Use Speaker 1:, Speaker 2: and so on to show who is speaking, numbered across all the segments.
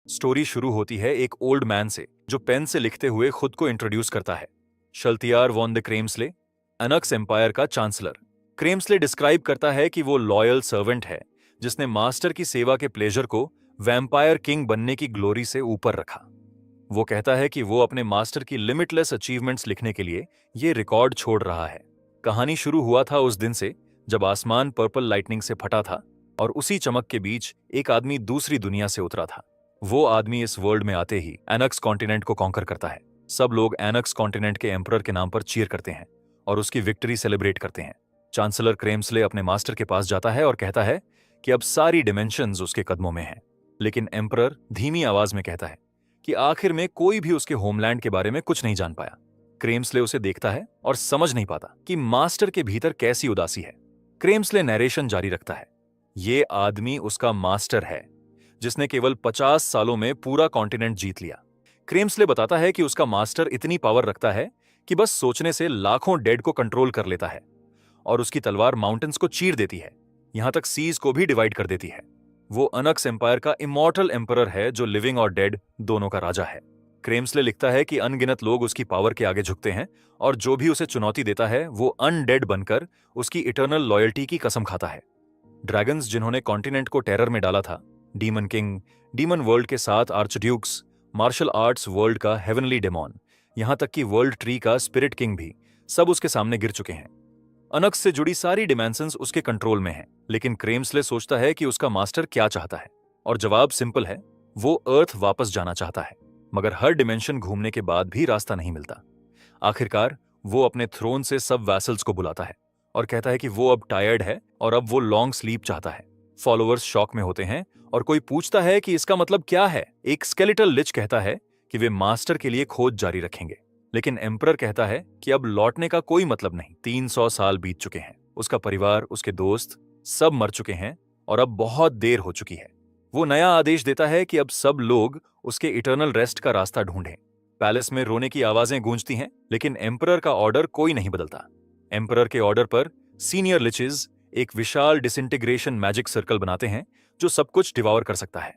Speaker 1: Story शुरू होती है एक ओल्ड मैन से जो पेन से लिखते हुए खुद को इंट्रोड्यूस करता है। शल्तियार वॉन द क्रेम्सले, अनक्स एम्पायर का चांसलर। क्रेम्सले डिस्क्राइब करता है कि वो लॉयल सर्वेंट है जिसने मास्टर की सेवा के प्लेजर को वैम्पायर किंग बनने की ग्लोरी से ऊपर रखा। वो कहता है कि वो अपने मास्टर की लिमिटलेस अचीवमेंट्स लिखने के लिए ये रिकॉर्ड छोड़ रहा है। कहानी शुरू हुआ था उस दिन से जब आसमान पर्पल लाइटनिंग से फटा था और उसी चमक के बीच एक आदमी दूसरी दुनिया से उतरा था। वो आदमी इस वर्ल्ड में आते ही एनक्स कॉन्टिनेंट को कॉन्कर करता है। सब लोग एनक्स कॉन्टिनेंट के एम्परर के नाम पर चीयर करते हैं और उसकी विक्ट्री सेलिब्रेट करते हैं। चांसलर क्रेम्सले अपने मास्टर के पास जाता है और कहता है कि अब सारी डिमेंशंस उसके कदमों में हैं। लेकिन एम्परर धीमी आवाज में कहता है कि आखिर में कोई भी उसके होमलैंड के बारे में कुछ नहीं जान पाया। क्रेम्सले उसे देखता है और समझ नहीं पाता कि मास्टर के भीतर कैसी उदासी है। क्रेम्सले नरेशन जारी रखता है। ये आदमी उसका मास्टर है जिसने केवल 50 सालों में पूरा कॉन्टिनेंट जीत लिया। क्रेम्सले बताता है कि उसका मास्टर इतनी पावर रखता है कि बस सोचने से लाखों डेड को कंट्रोल कर लेता है और उसकी तलवार माउंटेन्स को चीर देती है, यहां तक सीज को भी डिवाइड कर देती है। वो अनक्स एम्पायर का इमॉर्टल एम्परर है जो लिविंग और डेड दोनों का राजा है। क्रेम्सले लिखता है कि अनगिनत लोग उसकी पावर के आगे झुकते हैं और जो भी उसे चुनौती देता है वो अनडेड बनकर उसकी इटर्नल लॉयल्टी की कसम खाता है। ड्रैगन्स जिन्होंने कॉन्टिनेंट को टेरर में डाला था, डीमन किंग, डीमन वर्ल्ड के 7 आर्चड्यूक्स, मार्शल आर्ट्स वर्ल्ड का हेवनली डेमॉन, यहां तक कि वर्ल्ड ट्री का स्पिरिट किंग भी सब उसके सामने गिर चुके हैं। अनक्स से जुड़ी सारी डिमेंशंस उसके कंट्रोल में हैं, लेकिन क्रेम्सले सोचता है कि उसका मास्टर क्या चाहता है और जवाब सिंपल है, वो अर्थ वापस जाना चाहता है। मगर हर डिमेंशन घूमने के बाद भी रास्ता नहीं मिलता। आखिरकार वो अपने थ्रोन से सब वैसल्स को बुलाता है और कहता है कि वो अब टायर्ड है और अब वो लॉन्ग स्लीप चाहता है। फॉलोअर्स शॉक में होते हैं और कोई पूछता है कि इसका मतलब क्या है। एक स्केलेटल लिच कहता है कि वे मास्टर के लिए खोज जारी रखेंगे, लेकिन एम्परर कहता है कि अब लौटने का कोई मतलब नहीं। 300 साल बीत चुके हैं, उसका परिवार, उसके दोस्त सब मर चुके हैं और अब बहुत देर हो चुकी है। वो नया आदेश देता है कि अब सब लोग उसके इटर्नल रेस्ट का रास्ता ढूंढें। पैलेस में रोने की आवाजें गूंजती हैं, लेकिन एम्परर का ऑर्डर कोई नहीं बदलता। एम्परर के ऑर्डर पर सीनियर लिचेस एक विशाल डिसइंटीग्रेशन मैजिक सर्कल बनाते हैं जो सब कुछ डिवॉर कर सकता है।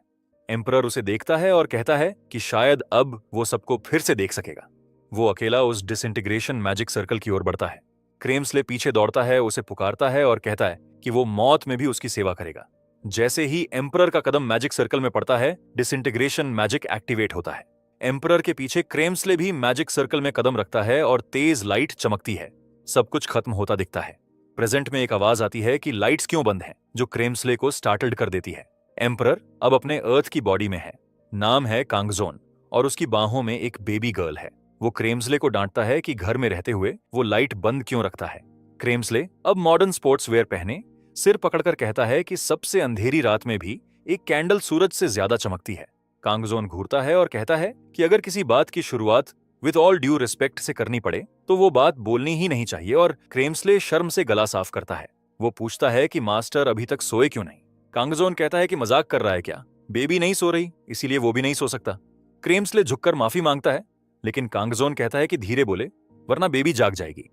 Speaker 1: एम्परर उसे देखता है और कहता है कि शायद अब वो सबको फिर से देख सकेगा। वो अकेला उस डिसइंटीग्रेशन मैजिक सर्कल की ओर बढ़ता है। क्रेम्सले पीछे दौड़ता है, उसे पुकारता है और कहता है कि वो मौत में भी उसकी सेवा करेगा। जैसे ही एम्परर का कदम मैजिक सर्कल में पड़ता है, डिसइंटीग्रेशन मैजिक एक्टिवेट होता है। एम्परर के पीछे क्रेम्सले भी मैजिक सर्कल में कदम रखता है और तेज लाइट चमकती है। सब कुछ खत्म होता दिखता है। प्रेजेंट में एक आवाज आती है कि लाइट्स क्यों बंद हैं, जो क्रेम्सले को स्टार्टल्ड कर देती है। एम्परर अब अपने अर्थ की बॉडी में है। नाम है कांगजोन और उसकी बाहों में एक बेबी गर्ल है। वो क्रेम्सले को डांटता है कि घर में रहते हुए वो लाइट बंद क्यों रखता है। क्रेम्सले अब मॉडर्न स्पोर्ट्स वेयर पहने सिर पकड़कर कहता है कि सबसे अंधेरी रात में भी एक कैंडल सूरज से ज्यादा चमकती है। कांगजोन घूरता है और कहता है कि अगर किसी बात की शुरुआत विद ऑल ड्यू रिस्पेक्ट से करनी पड़े तो वो बात बोलनी ही नहीं चाहिए, और क्रेम्सले शर्म से गला साफ करता है। वो पूछता है कि मास्टर अभी तक सोए क्यों नहीं। कांगजोन कहता है कि मजाक कर रहा है क्या, बेबी नहीं सो रही इसीलिए वो भी नहीं सो सकता। क्रेम्सले झुककर माफी मांगता है, लेकिन कांगजोन कहता है कि धीरे बोले वरना बेबी जाग जाएगी।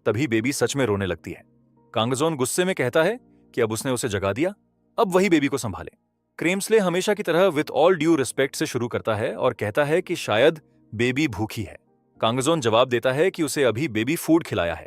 Speaker 1: तभी बेबी सच में रोने लगती है। कांगजोन गुस्से में कहता है कि अब उसने उसे जगा दिया, अब वही बेबी को संभाले। क्रेम्सले हमेशा की तरह विद ऑल ड्यू रिस्पेक्ट से शुरू करता है और कहता है कि शायद बेबी भूखी है। कांगजोन जवाब देता है कि उसे अभी बेबी फूड खिलाया है।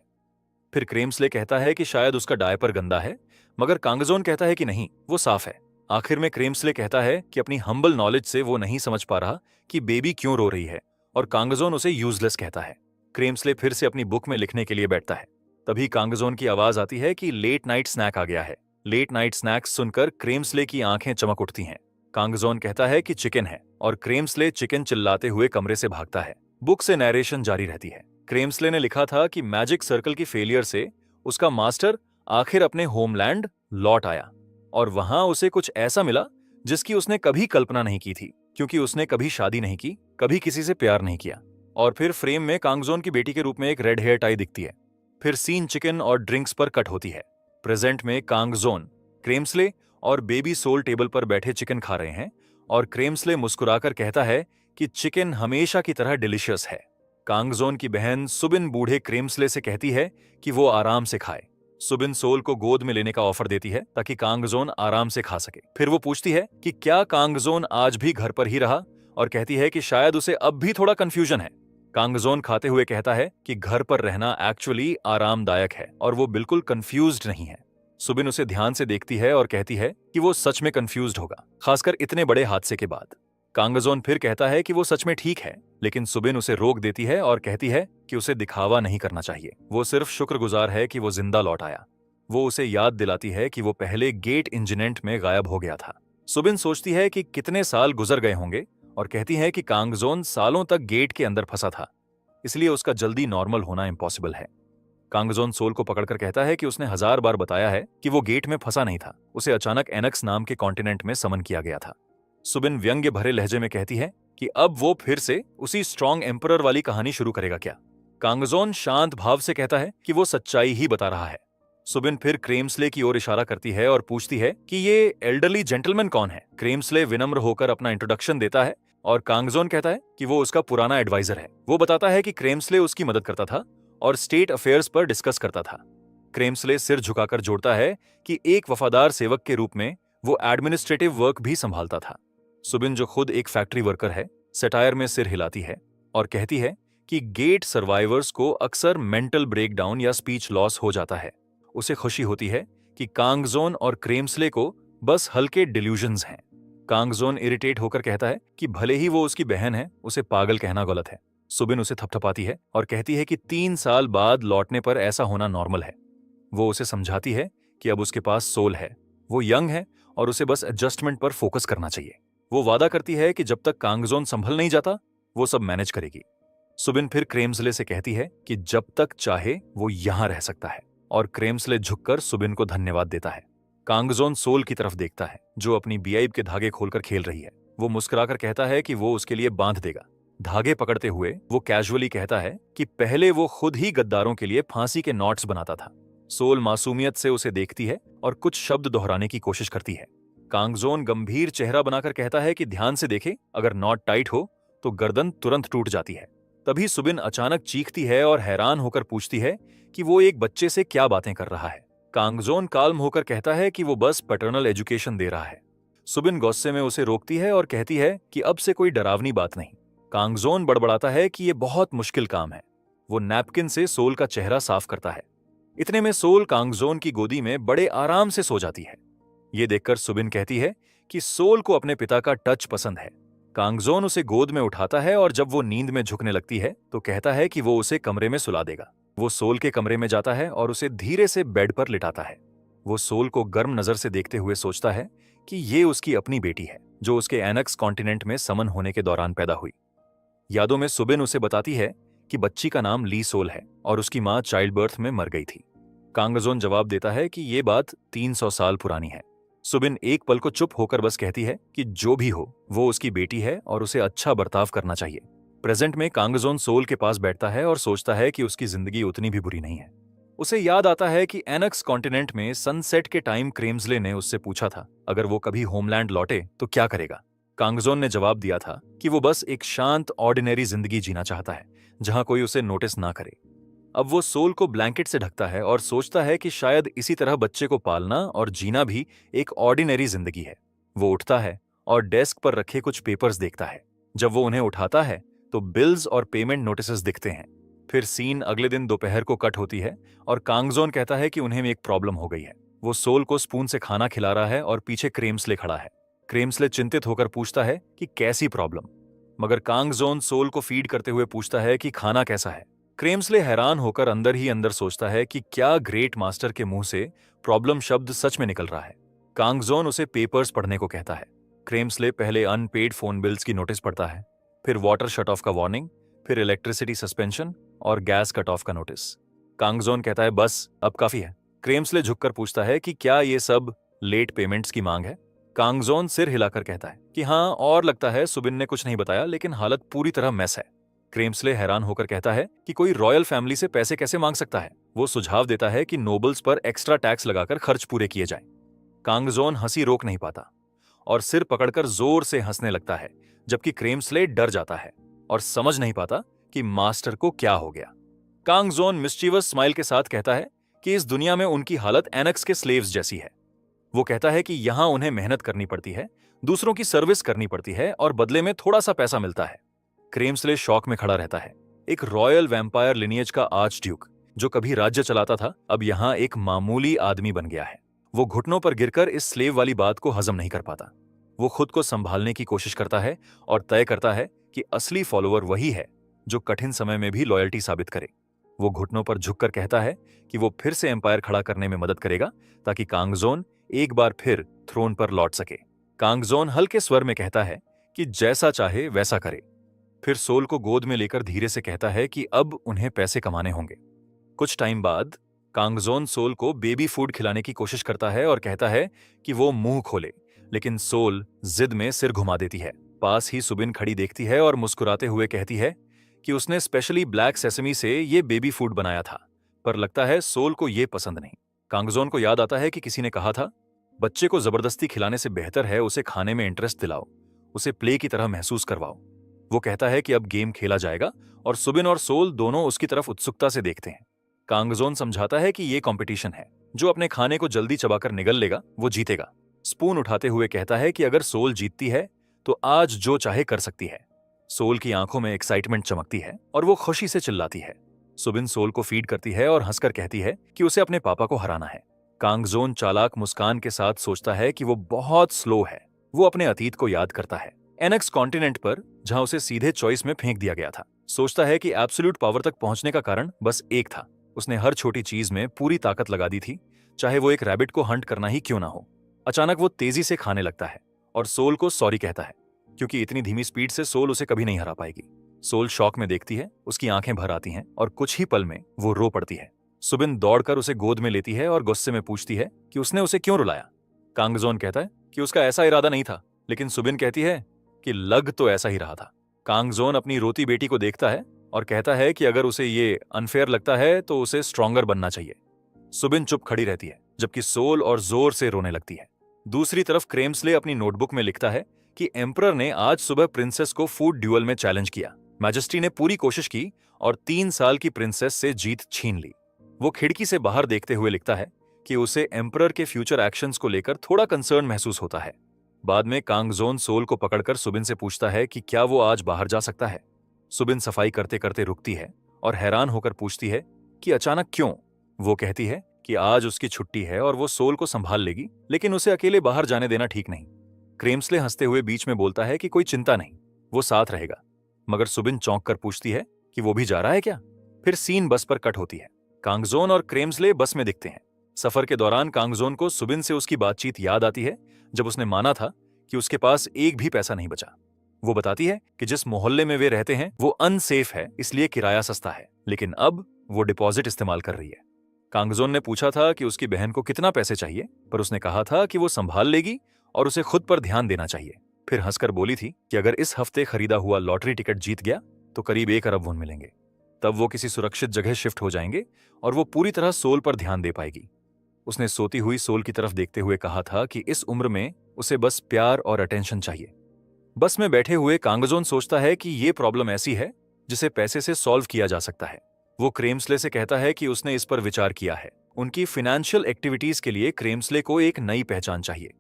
Speaker 1: फिर क्रेम्सले कहता है कि शायद उसका डायपर गंदा है, मगर कांगजोन कहता है कि नहीं, वो साफ है। आखिर में क्रेम्सले कहता है कि अपनी हम्बल नॉलेज से वो नहीं समझ पा रहा कि बेबी क्यों रो रही है, और कांगजोन उसे यूजलेस कहता है। क्रेम्सले फिर से अपनी बुक में लिखने के लिए बैठता है। तभी कांगजोन की आवाज आती है कि लेट नाइट स्नैक आ गया है। लेट नाइट स्नैक्स सुनकर क्रेम्सले की आंखें चमक उठती हैं। कांगजोन कहता है कि चिकन है और क्रेम्सले चिकन चिल्लाते हुए कमरे से भागता है। बुक से नैरेशन जारी रहती है। क्रेम्सले ने लिखा था कि मैजिक सर्कल की फेलियर से उसका मास्टर आखिर अपने होमलैंड लौट आया और वहां उसे कुछ ऐसा मिला जिसकी उसने कभी कल्पना नहीं की थी, क्योंकि उसने कभी शादी नहीं की, कभी किसी से प्यार नहीं किया। और फिर फ्रेम में कांगजोन की बेटी के रूप में एक रेड हेयर टाई दिखती है। फिर सीन चिकन और ड्रिंक्स पर कट होती है। प्रेजेंट में कांगजोन, क्रेम्सले और बेबी सोल टेबल पर बैठे चिकन खा रहे हैं और क्रेम्सले मुस्कुराकर कहता है कि चिकन हमेशा की तरह डिलिशियस है। कांगजोन की बहन सुबिन बूढ़े क्रेम्सले से कहती है कि वो आराम से खाए। सुबिन सोल को गोद में लेने का ऑफर देती है ताकि कांगजोन आराम से खा सके। फिर वो पूछती है कि क्या कांगजोन आज भी घर पर ही रहा, और कहती है कि शायद उसे अब भी थोड़ा कंफ्यूजन है। कांगजोन खाते हुए कहता है कि घर पर रहना एक्चुअली आरामदायक है और वो बिल्कुल कंफ्यूज्ड नहीं है। सुबिन उसे ध्यान से देखती है और कहती है कि वो सच में कंफ्यूज्ड होगा, खासकर इतने बड़े हादसे के बाद। कांगजोन फिर कहता है कि वो सच में ठीक है, लेकिन सुबिन उसे रोक देती है और कहती है कि उसे दिखावा नहीं करना चाहिए। वो सिर्फ शुक्रगुजार है कि वो जिंदा लौट आया। वो उसे याद दिलाती है कि वो पहले गेट इंजीनेंट में गायब हो गया था। सुबिन सोचती है कि कितने साल गुजर गए होंगे और कहती है कि कांगजोन सालों तक गेट के अंदर फंसा था, इसलिए उसका जल्दी नॉर्मल होना इम्पॉसिबल है। कांगजोन सोल को पकड़कर कहता है कि उसने 1000 बार बताया है कि वो गेट में फंसा नहीं था, उसे अचानक एनक्स नाम के कॉन्टिनेंट में समन किया गया था। सुबिन व्यंग्य भरे लहजे में कहती है कि अब वो फिर से उसी स्ट्रॉन्ग एम्परर वाली कहानी शुरू करेगा क्या। कांगजोन शांत भाव से कहता है कि वो सच्चाई ही बता रहा है। सुबिन फिर क्रेम्सले की ओर इशारा करती है और पूछती है कि ये एल्डरली जेंटलमैन कौन है। क्रेम्सले विनम्र होकर अपना इंट्रोडक्शन देता है और कांगजोन कहता है कि वो उसका पुराना एडवाइजर है। वो बताता है कि क्रेम्सले उसकी मदद करता था और स्टेट अफेयर्स पर डिस्कस करता था। क्रेम्सले सिर झुकाकर जोड़ता है कि एक वफादार सेवक के रूप में वो एडमिनिस्ट्रेटिव वर्क भी संभालता था। सुबिन, जो खुद एक फैक्ट्री वर्कर है, सटायर में सिर हिलाती है और कहती है कि गेट सर्वाइवर्स को अक्सर मेंटल ब्रेकडाउन या स्पीच लॉस हो जाता है। उसे खुशी होती है कि कांगजोन और क्रेम्सले को बस हल्के डिल्यूजन्स हैं। कांगजोन इरिटेट होकर कहता है कि भले ही वो उसकी बहन है, उसे पागल कहना गलत है। सुबिन उसे थपथपाती है और कहती है कि 3 साल बाद लौटने पर ऐसा होना नॉर्मल है। वो उसे समझाती है कि अब उसके पास सोल है, वो यंग है और उसे बस एडजस्टमेंट पर फोकस करना चाहिए। वो वादा करती है कि जब तक कांगजोन संभल नहीं जाता, वो सब मैनेज करेगी। सुबिन फिर क्रेम्सले से कहती है कि जब तक चाहे वो यहां रह सकता है, और क्रेम्सले झुककर सुबिन को धन्यवाद देता है। कांगजोन सोल की तरफ देखता है, जो अपनी बीआईब के धागे खोलकर खेल रही है। वो मुस्कुराकर कहता है कि वो उसके लिए बांध देगा। धागे पकड़ते हुए वो कैजुअली कहता है कि पहले वो खुद ही गद्दारों के लिए फांसी के नॉट्स बनाता था। सोल मासूमियत से उसे देखती है और कुछ शब्द दोहराने की कोशिश करती है। कांगजोन गंभीर चेहरा बनाकर कहता है कि ध्यान से देखे, अगर नॉट टाइट हो तो गर्दन तुरंत टूट जाती है। तभी सुबिन अचानक चीखती है और हैरान होकर पूछती है कि वो एक बच्चे से क्या बातें कर रहा है। कांगजोन काल्म होकर कहता है कि वो बस पैटर्नल एजुकेशन दे रहा है। सुबिन गुस्से में उसे रोकती है और कहती है कि अब से कोई डरावनी बात नहीं। कांगजोन बड़बड़ाता है कि ये बहुत मुश्किल काम है। वो नैपकिन से सोल का चेहरा साफ करता है। इतने में सोल कांगजोन की गोदी में बड़े आराम से सो जाती है। ये देखकर सुबिन कहती है कि सोल को अपने पिता का टच पसंद है। कांगजोन उसे गोद में उठाता है और जब वो नींद में झुकने लगती है तो कहता है कि वो उसे कमरे में सुला देगा। वो सोल के कमरे में जाता है और उसे धीरे से बेड पर लिटाता है। वो सोल को गर्म नजर से देखते हुए सोचता है कि ये उसकी अपनी बेटी है, जो उसके एनक्स कॉन्टिनेंट में समन होने के दौरान पैदा हुई। यादों में सुबिन उसे बताती है कि बच्ची का नाम ली सोल है और उसकी मां चाइल्ड बर्थ में मर गई थी। कांगजोन जवाब देता है कि ये बात 300 साल पुरानी है। सुबिन एक पल को चुप होकर बस कहती है कि जो भी हो, वो उसकी बेटी है और उसे अच्छा बर्ताव करना चाहिए। प्रेजेंट में कांगजोन सोल के पास बैठता है और सोचता है कि उसकी जिंदगी उतनी भी बुरी नहीं है। उसे याद आता है कि एनक्स कॉन्टिनेंट में सनसेट के टाइम क्रेम्सले ने उससे पूछा था अगर वो कभी होमलैंड लौटे तो क्या करेगा। कांगजोन ने जवाब दिया था कि वो बस एक शांत ऑर्डिनरी जिंदगी जीना चाहता है, जहां कोई उसे नोटिस ना करे। अब वो सोल को ब्लैंकेट से ढकता है और सोचता है कि शायद इसी तरह बच्चे को पालना और जीना भी एक ऑर्डिनरी जिंदगी है। वो उठता है और डेस्क पर रखे कुछ पेपर्स देखता है। जब वो उन्हें उठाता है तो बिल्स और पेमेंट नोटिसेस दिखते हैं। फिर सीन अगले दिन दोपहर को कट होती है और कांगजोन कहता है कि उन्हें एक प्रॉब्लम हो गई है। वो सोल को स्पून से खाना खिला रहा है और पीछे क्रेम्सले खड़ा है। क्रेम्सले चिंतित होकर पूछता है कि कैसी प्रॉब्लम, मगर कांगजोन सोल को फीड करते हुए पूछता है कि खाना कैसा है। क्रेम्सले हैरान होकर अंदर ही अंदर सोचता है कि क्या ग्रेट मास्टर के मुंह से प्रॉब्लम शब्द सच में निकल रहा है। कांगजोन उसे पेपर्स पढ़ने को कहता है। क्रेम्सले पहले अनपेड फोन बिल्स की नोटिस पढ़ता है, फिर वाटर शट ऑफ का वार्निंग, फिर इलेक्ट्रिसिटी सस्पेंशन और गैस कट ऑफ का नोटिस। कांगजोन कहता है बस अब काफी है। क्रेम्सले झुककर पूछता है कि क्या ये सब लेट पेमेंट्स की मांग है। कांगजोन सिर हिलाकर कहता है कि हाँ, और लगता है सुबिन ने कुछ नहीं बताया, लेकिन हालत पूरी तरह मैस है। क्रेम्सले हैरान होकर कहता है कि कोई रॉयल फैमिली से पैसे कैसे मांग सकता है। वो सुझाव देता है कि नोबल्स पर एक्स्ट्रा टैक्स लगाकर खर्च पूरे किए जाएं। कांगजोन हंसी रोक नहीं पाता और सिर पकड़कर जोर से हंसने लगता है, जबकि क्रेम्सले डर जाता है और समझ नहीं पाता कि मास्टर को क्या हो गया। कांगजोन मिस्चीवस स्माइल के साथ कहता है कि इस दुनिया में उनकी हालत एनक्स के स्लेव्स जैसी है। वो कहता है कि यहाँ उन्हें मेहनत करनी पड़ती है, दूसरों की सर्विस करनी पड़ती है और बदले में थोड़ा सा पैसा मिलता है। क्रेम्सले शॉक में खड़ा रहता है। एक रॉयल वैम्पायर लिनियज का आर्च ड्यूक जो कभी राज्य चलाता था, अब यहाँ एक मामूली आदमी बन गया है। वो घुटनों पर गिरकर इस स्लेव वाली बात को हजम नहीं कर पाता। वो खुद को संभालने की कोशिश करता है और तय करता है कि असली फॉलोअर वही है जो कठिन समय में भी लॉयल्टी साबित करे। वो घुटनों पर झुककर कहता है कि वो फिर से एम्पायर खड़ा करने में मदद करेगा ताकि कांगजोन एक बार फिर थ्रोन पर लौट सके। कांगजोन हल्के स्वर में कहता है कि जैसा चाहे वैसा करे। फिर सोल को गोद में लेकर धीरे से कहता है कि अब उन्हें पैसे कमाने होंगे। कुछ टाइम बाद कांगजोन सोल को बेबी फूड खिलाने की कोशिश करता है और कहता है कि वो मुंह खोले, लेकिन सोल जिद में सिर घुमा देती है। पास ही सुबिन खड़ी देखती है और मुस्कुराते हुए कहती है कि उसने स्पेशली ब्लैक सेसमी से ये बेबी फूड बनाया था, पर लगता है सोल को ये पसंद नहीं। कांगजोन को याद आता है कि किसी ने कहा था, बच्चे को जबरदस्ती खिलाने से बेहतर है उसे खाने में इंटरेस्ट दिलाओ, उसे प्ले की तरह महसूस करवाओ। वो कहता है कि अब गेम खेला जाएगा और सुबिन और सोल दोनों उसकी तरफ उत्सुकता से देखते हैं। कांगजोन समझाता है कि ये कंपटीशन है, जो अपने खाने को जल्दी चबाकर निगल लेगा वो जीतेगा। स्पून उठाते हुए कहता है कि अगर सोल जीतती है तो आज जो चाहे कर सकती है। सोल की आंखों में एक्साइटमेंट चमकती है और वो खुशी से चिल्लाती है। सुबिन सोल को फीड करती है और हंसकर कहती है कि उसे अपने पापा को हराना है। कांगजोन चालाक मुस्कान के साथ सोचता है कि वो बहुत स्लो है। वो अपने अतीत को याद करता है, एनक्स कॉन्टिनेंट पर, जहां उसे सीधे चॉइस में फेंक दिया गया था। सोचता है कि एब्सोल्यूट पावर तक पहुंचने का कारण बस एक था, उसने हर छोटी चीज में पूरी ताकत लगा दी थी, चाहे वो एक रैबिट को हंट करना ही क्यों ना हो। अचानक वो तेजी से खाने लगता है और सोल को सॉरी कहता है, क्योंकि इतनी धीमी स्पीड से सोल उसे कभी नहीं हरा पाएगी। सोल शॉक में देखती है, उसकी आंखें भर आती हैं और कुछ ही पल में वो रो पड़ती है। सुबिन दौड़कर उसे गोद में लेती है और गुस्से में पूछती है कि उसने उसे क्यों रुलाया। कांगजोन कहता है कि उसका ऐसा इरादा नहीं था, लेकिन सुबिन कहती है कि लग तो ऐसा ही रहा था। कांगजोन अपनी रोती बेटी को देखता है और कहता है कि अगर उसे ये अनफेयर लगता है तो उसे स्ट्रॉन्गर बनना चाहिए। सुबिन चुप खड़ी रहती है, जबकि सोल और जोर से रोने लगती है। दूसरी तरफ क्रेम्सले अपनी नोटबुक में लिखता है कि एम्परर ने आज सुबह प्रिंसेस को फूड ड्यूअल में चैलेंज किया। मैजेस्टी ने पूरी कोशिश की और 3 साल की प्रिंसेस से जीत छीन ली। वो खिड़की से बाहर देखते हुए लिखता है कि उसे एम्परर के फ्यूचर एक्शंस को लेकर थोड़ा कंसर्न महसूस होता है। बाद में कांगजोन सोल को पकड़कर सुबिन से पूछता है कि क्या वो आज बाहर जा सकता है। सुबिन सफाई करते करते रुकती है और हैरान होकर पूछती है कि अचानक क्यों। वो कहती है कि आज उसकी छुट्टी है और वो सोल को संभाल लेगी, लेकिन उसे अकेले बाहर जाने देना ठीक नहीं। क्रेम्सले हंसते हुए बीच में बोलता है कि कोई चिंता नहीं, वो साथ रहेगा। मगर सुबिन चौंक कर पूछती है कि वो भी जा रहा है क्या। फिर सीन बस पर कट होती है। कांगजोन और क्रेम्सले बस में दिखते हैं। सफर के दौरान कांगजोन को सुबिन से उसकी बातचीत याद आती है, जब उसने माना था कि उसके पास एक भी पैसा नहीं बचा। वो बताती है कि जिस मोहल्ले में वे रहते हैं वो अनसेफ है, इसलिए किराया सस्ता है, लेकिन अब वो डिपॉजिट इस्तेमाल कर रही है। कांगजोन ने पूछा था कि उसकी बहन को कितना पैसे चाहिए, पर उसने कहा था कि वो संभाल लेगी और उसे खुद पर ध्यान देना चाहिए। फिर हंसकर बोली थी कि अगर इस हफ्ते खरीदा हुआ लॉटरी टिकट जीत गया तो करीब 1 अरब वुन मिलेंगे। तब वो किसी सुरक्षित जगह शिफ्ट हो जाएंगे और वो पूरी तरह सोल पर ध्यान दे पाएगी। उसने सोती हुई सोल की तरफ देखते हुए कहा था कि इस उम्र में उसे बस प्यार और अटेंशन चाहिए। बस में बैठे हुए कांगजोन सोचता है कि ये प्रॉब्लम ऐसी है जिसे पैसे से सॉल्व किया जा सकता है। वो क्रेम्सले से कहता है कि उसने इस पर विचार किया है। उनकी फाइनेंशियल एक्टिविटीज के लिए क्रेम्सले को एक नई पहचान चाहिए।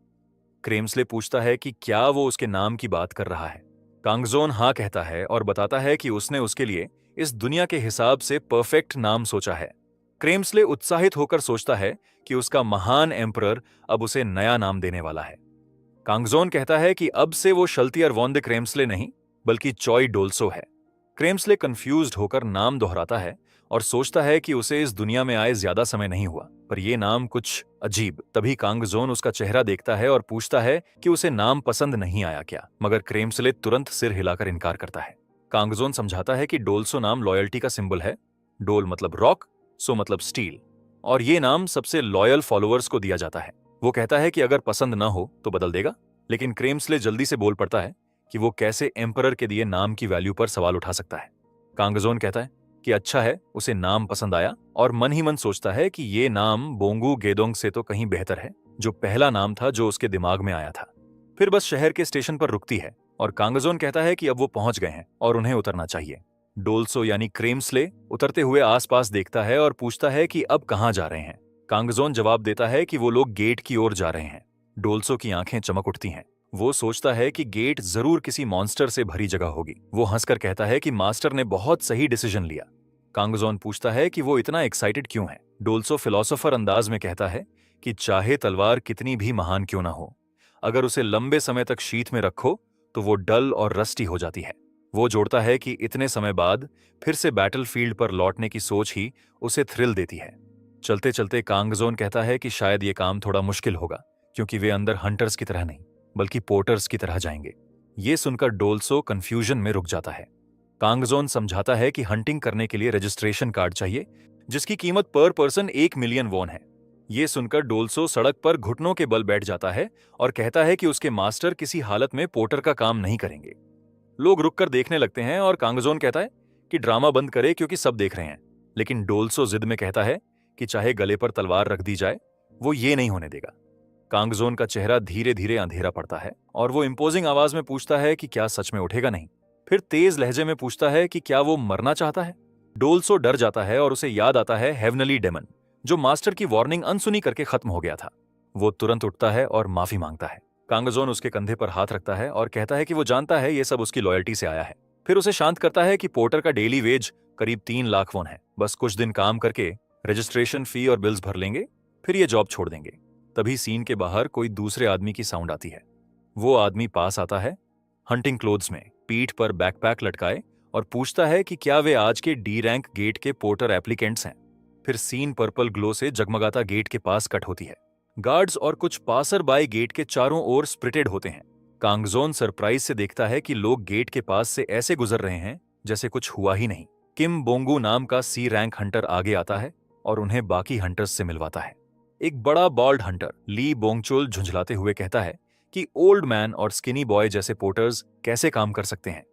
Speaker 1: क्रेम्सले पूछता है कि क्या वो उसके नाम की बात कर रहा है। कांगजोन हाँ कहता है और बताता है कि उसने उसके लिए इस दुनिया के हिसाब से परफेक्ट नाम सोचा है। क्रेम्सले उत्साहित होकर सोचता है कि उसका महान एम्परर अब उसे नया नाम देने वाला है। कांगजोन कहता है कि अब से वो शल्तियर वॉन द क्रेम्सले नहीं, बल्कि चॉय डोल्सो है। क्रेम्सले कंफ्यूज्ड होकर नाम दोहराता है और सोचता है कि उसे इस दुनिया में आए ज्यादा समय नहीं हुआ, पर यह नाम कुछ अजीब। तभी कांगजोन उसका चेहरा देखता है और पूछता है कि उसे नाम पसंद नहीं आया क्या, मगर क्रेम्सले तुरंत सिर हिलाकर इनकार करता है। कांगजोन समझाता है कि डोल्सो नाम लॉयल्टी का सिंबल है। डोल मतलब रॉक, सो मतलब स्टील, और ये नाम सबसे लॉयल फॉलोअर्स को दिया जाता है। वो कहता है कि अगर पसंद ना हो तो बदल देगा, लेकिन क्रेम्सले जल्दी से बोल पड़ता है कि वो कैसे एम्परर के दिए नाम की वैल्यू पर सवाल उठा सकता है। कांगजोन कहता है कि अच्छा है, उसे नाम पसंद आया, और मन ही मन सोचता है कि ये नाम बोंगू गेदोंग से तो कहीं बेहतर है, जो पहला नाम था जो उसके दिमाग में आया था। फिर बस शहर के स्टेशन पर रुकती है और कांगजोन कहता है कि अब वो पहुंच गए हैं और उन्हें उतरना चाहिए। डोल्सो यानी क्रेम्सले उतरते हुए आसपास देखता है और पूछता है कि अब कहाँ जा रहे हैं। कांगजोन जवाब देता है कि वो लोग गेट की ओर जा रहे हैं। डोल्सो की आंखें चमक उठती हैं। वो सोचता है कि गेट जरूर किसी मॉन्स्टर से भरी जगह होगी। वो हंसकर कहता है कि मास्टर ने बहुत सही डिसीजन लिया। कांगजोन पूछता है कि वो इतना एक्साइटेड क्यों है। डोल्सो फिलोसोफर अंदाज में कहता है कि चाहे तलवार कितनी भी महान क्यों ना हो, अगर उसे लंबे समय तक शीत में रखो तो वो डल और रस्टी हो जाती है। वो जोड़ता है कि इतने समय बाद फिर से बैटलफील्ड पर लौटने की सोच ही उसे थ्रिल देती है। चलते चलते कांगजोन कहता है कि शायद ये काम थोड़ा मुश्किल होगा, क्योंकि वे अंदर हंटर्स की तरह नहीं बल्कि पोर्टर्स की तरह जाएंगे। ये सुनकर डोल्सो कंफ्यूजन में रुक जाता है। कांगजोन समझाता है कि हंटिंग करने के लिए रजिस्ट्रेशन कार्ड चाहिए, जिसकी कीमत पर पर्सन 1 मिलियन वॉन है। ये सुनकर डोल्सो सड़क पर घुटनों के बल बैठ जाता है और कहता है कि उसके मास्टर किसी हालत में पोर्टर का काम नहीं करेंगे। लोग रुककर देखने लगते हैं और कांगजोन कहता है कि ड्रामा बंद करे क्योंकि सब देख रहे हैं। लेकिन डोल्सो जिद में कहता है कि चाहे गले पर तलवार रख दी जाए, वो ये नहीं होने देगा। कांगजोन का चेहरा धीरे धीरे अंधेरा पड़ता है और वो इंपोजिंग आवाज में पूछता है कि क्या सच में उठेगा नहीं। फिर तेज लहजे में पूछता है कि क्या वो मरना चाहता है। डोल्सो डर जाता है और उसे याद आता है हेवनली डेमन, जो मास्टर की वार्निंग अनसुनी करके खत्म हो गया था। वो तुरंत उठता है और माफी मांगता है। कांगजोन उसके कंधे पर हाथ रखता है और कहता है कि वो जानता है ये सब उसकी लॉयल्टी से आया है। फिर उसे शांत करता है कि पोर्टर का डेली वेज करीब 3 लाख वॉन है। बस कुछ दिन काम करके रजिस्ट्रेशन फी और बिल्स भर लेंगे, फिर ये जॉब छोड़ देंगे। तभी सीन के बाहर कोई दूसरे आदमी की साउंड आती है। वो आदमी पास आता है, हंटिंग क्लोथ्स में, पीठ पर बैकपैक लटकाए, और पूछता है कि क्या वे आज के डी रैंक गेट के पोर्टर एप्लीकेंट्स हैं। फिर सीन पर्पल ग्लो से जगमगाता गेट के पास कट होती है। गार्ड्स और कुछ पासर बाय गेट के चारों ओर स्प्रिटेड होते हैं। कांगजोन सरप्राइज से देखता है कि लोग गेट के पास से ऐसे गुजर रहे हैं जैसे कुछ हुआ ही नहीं। किम बोंगू नाम का सी रैंक हंटर आगे आता है और उन्हें बाकी हंटर्स से मिलवाता है। एक बड़ा बॉल्ड हंटर ली बोंगचुल झुंझलाते हुए कहता है कि ओल्ड मैन और स्किनी बॉय जैसे पोर्टर्स कैसे काम कर सकते हैं।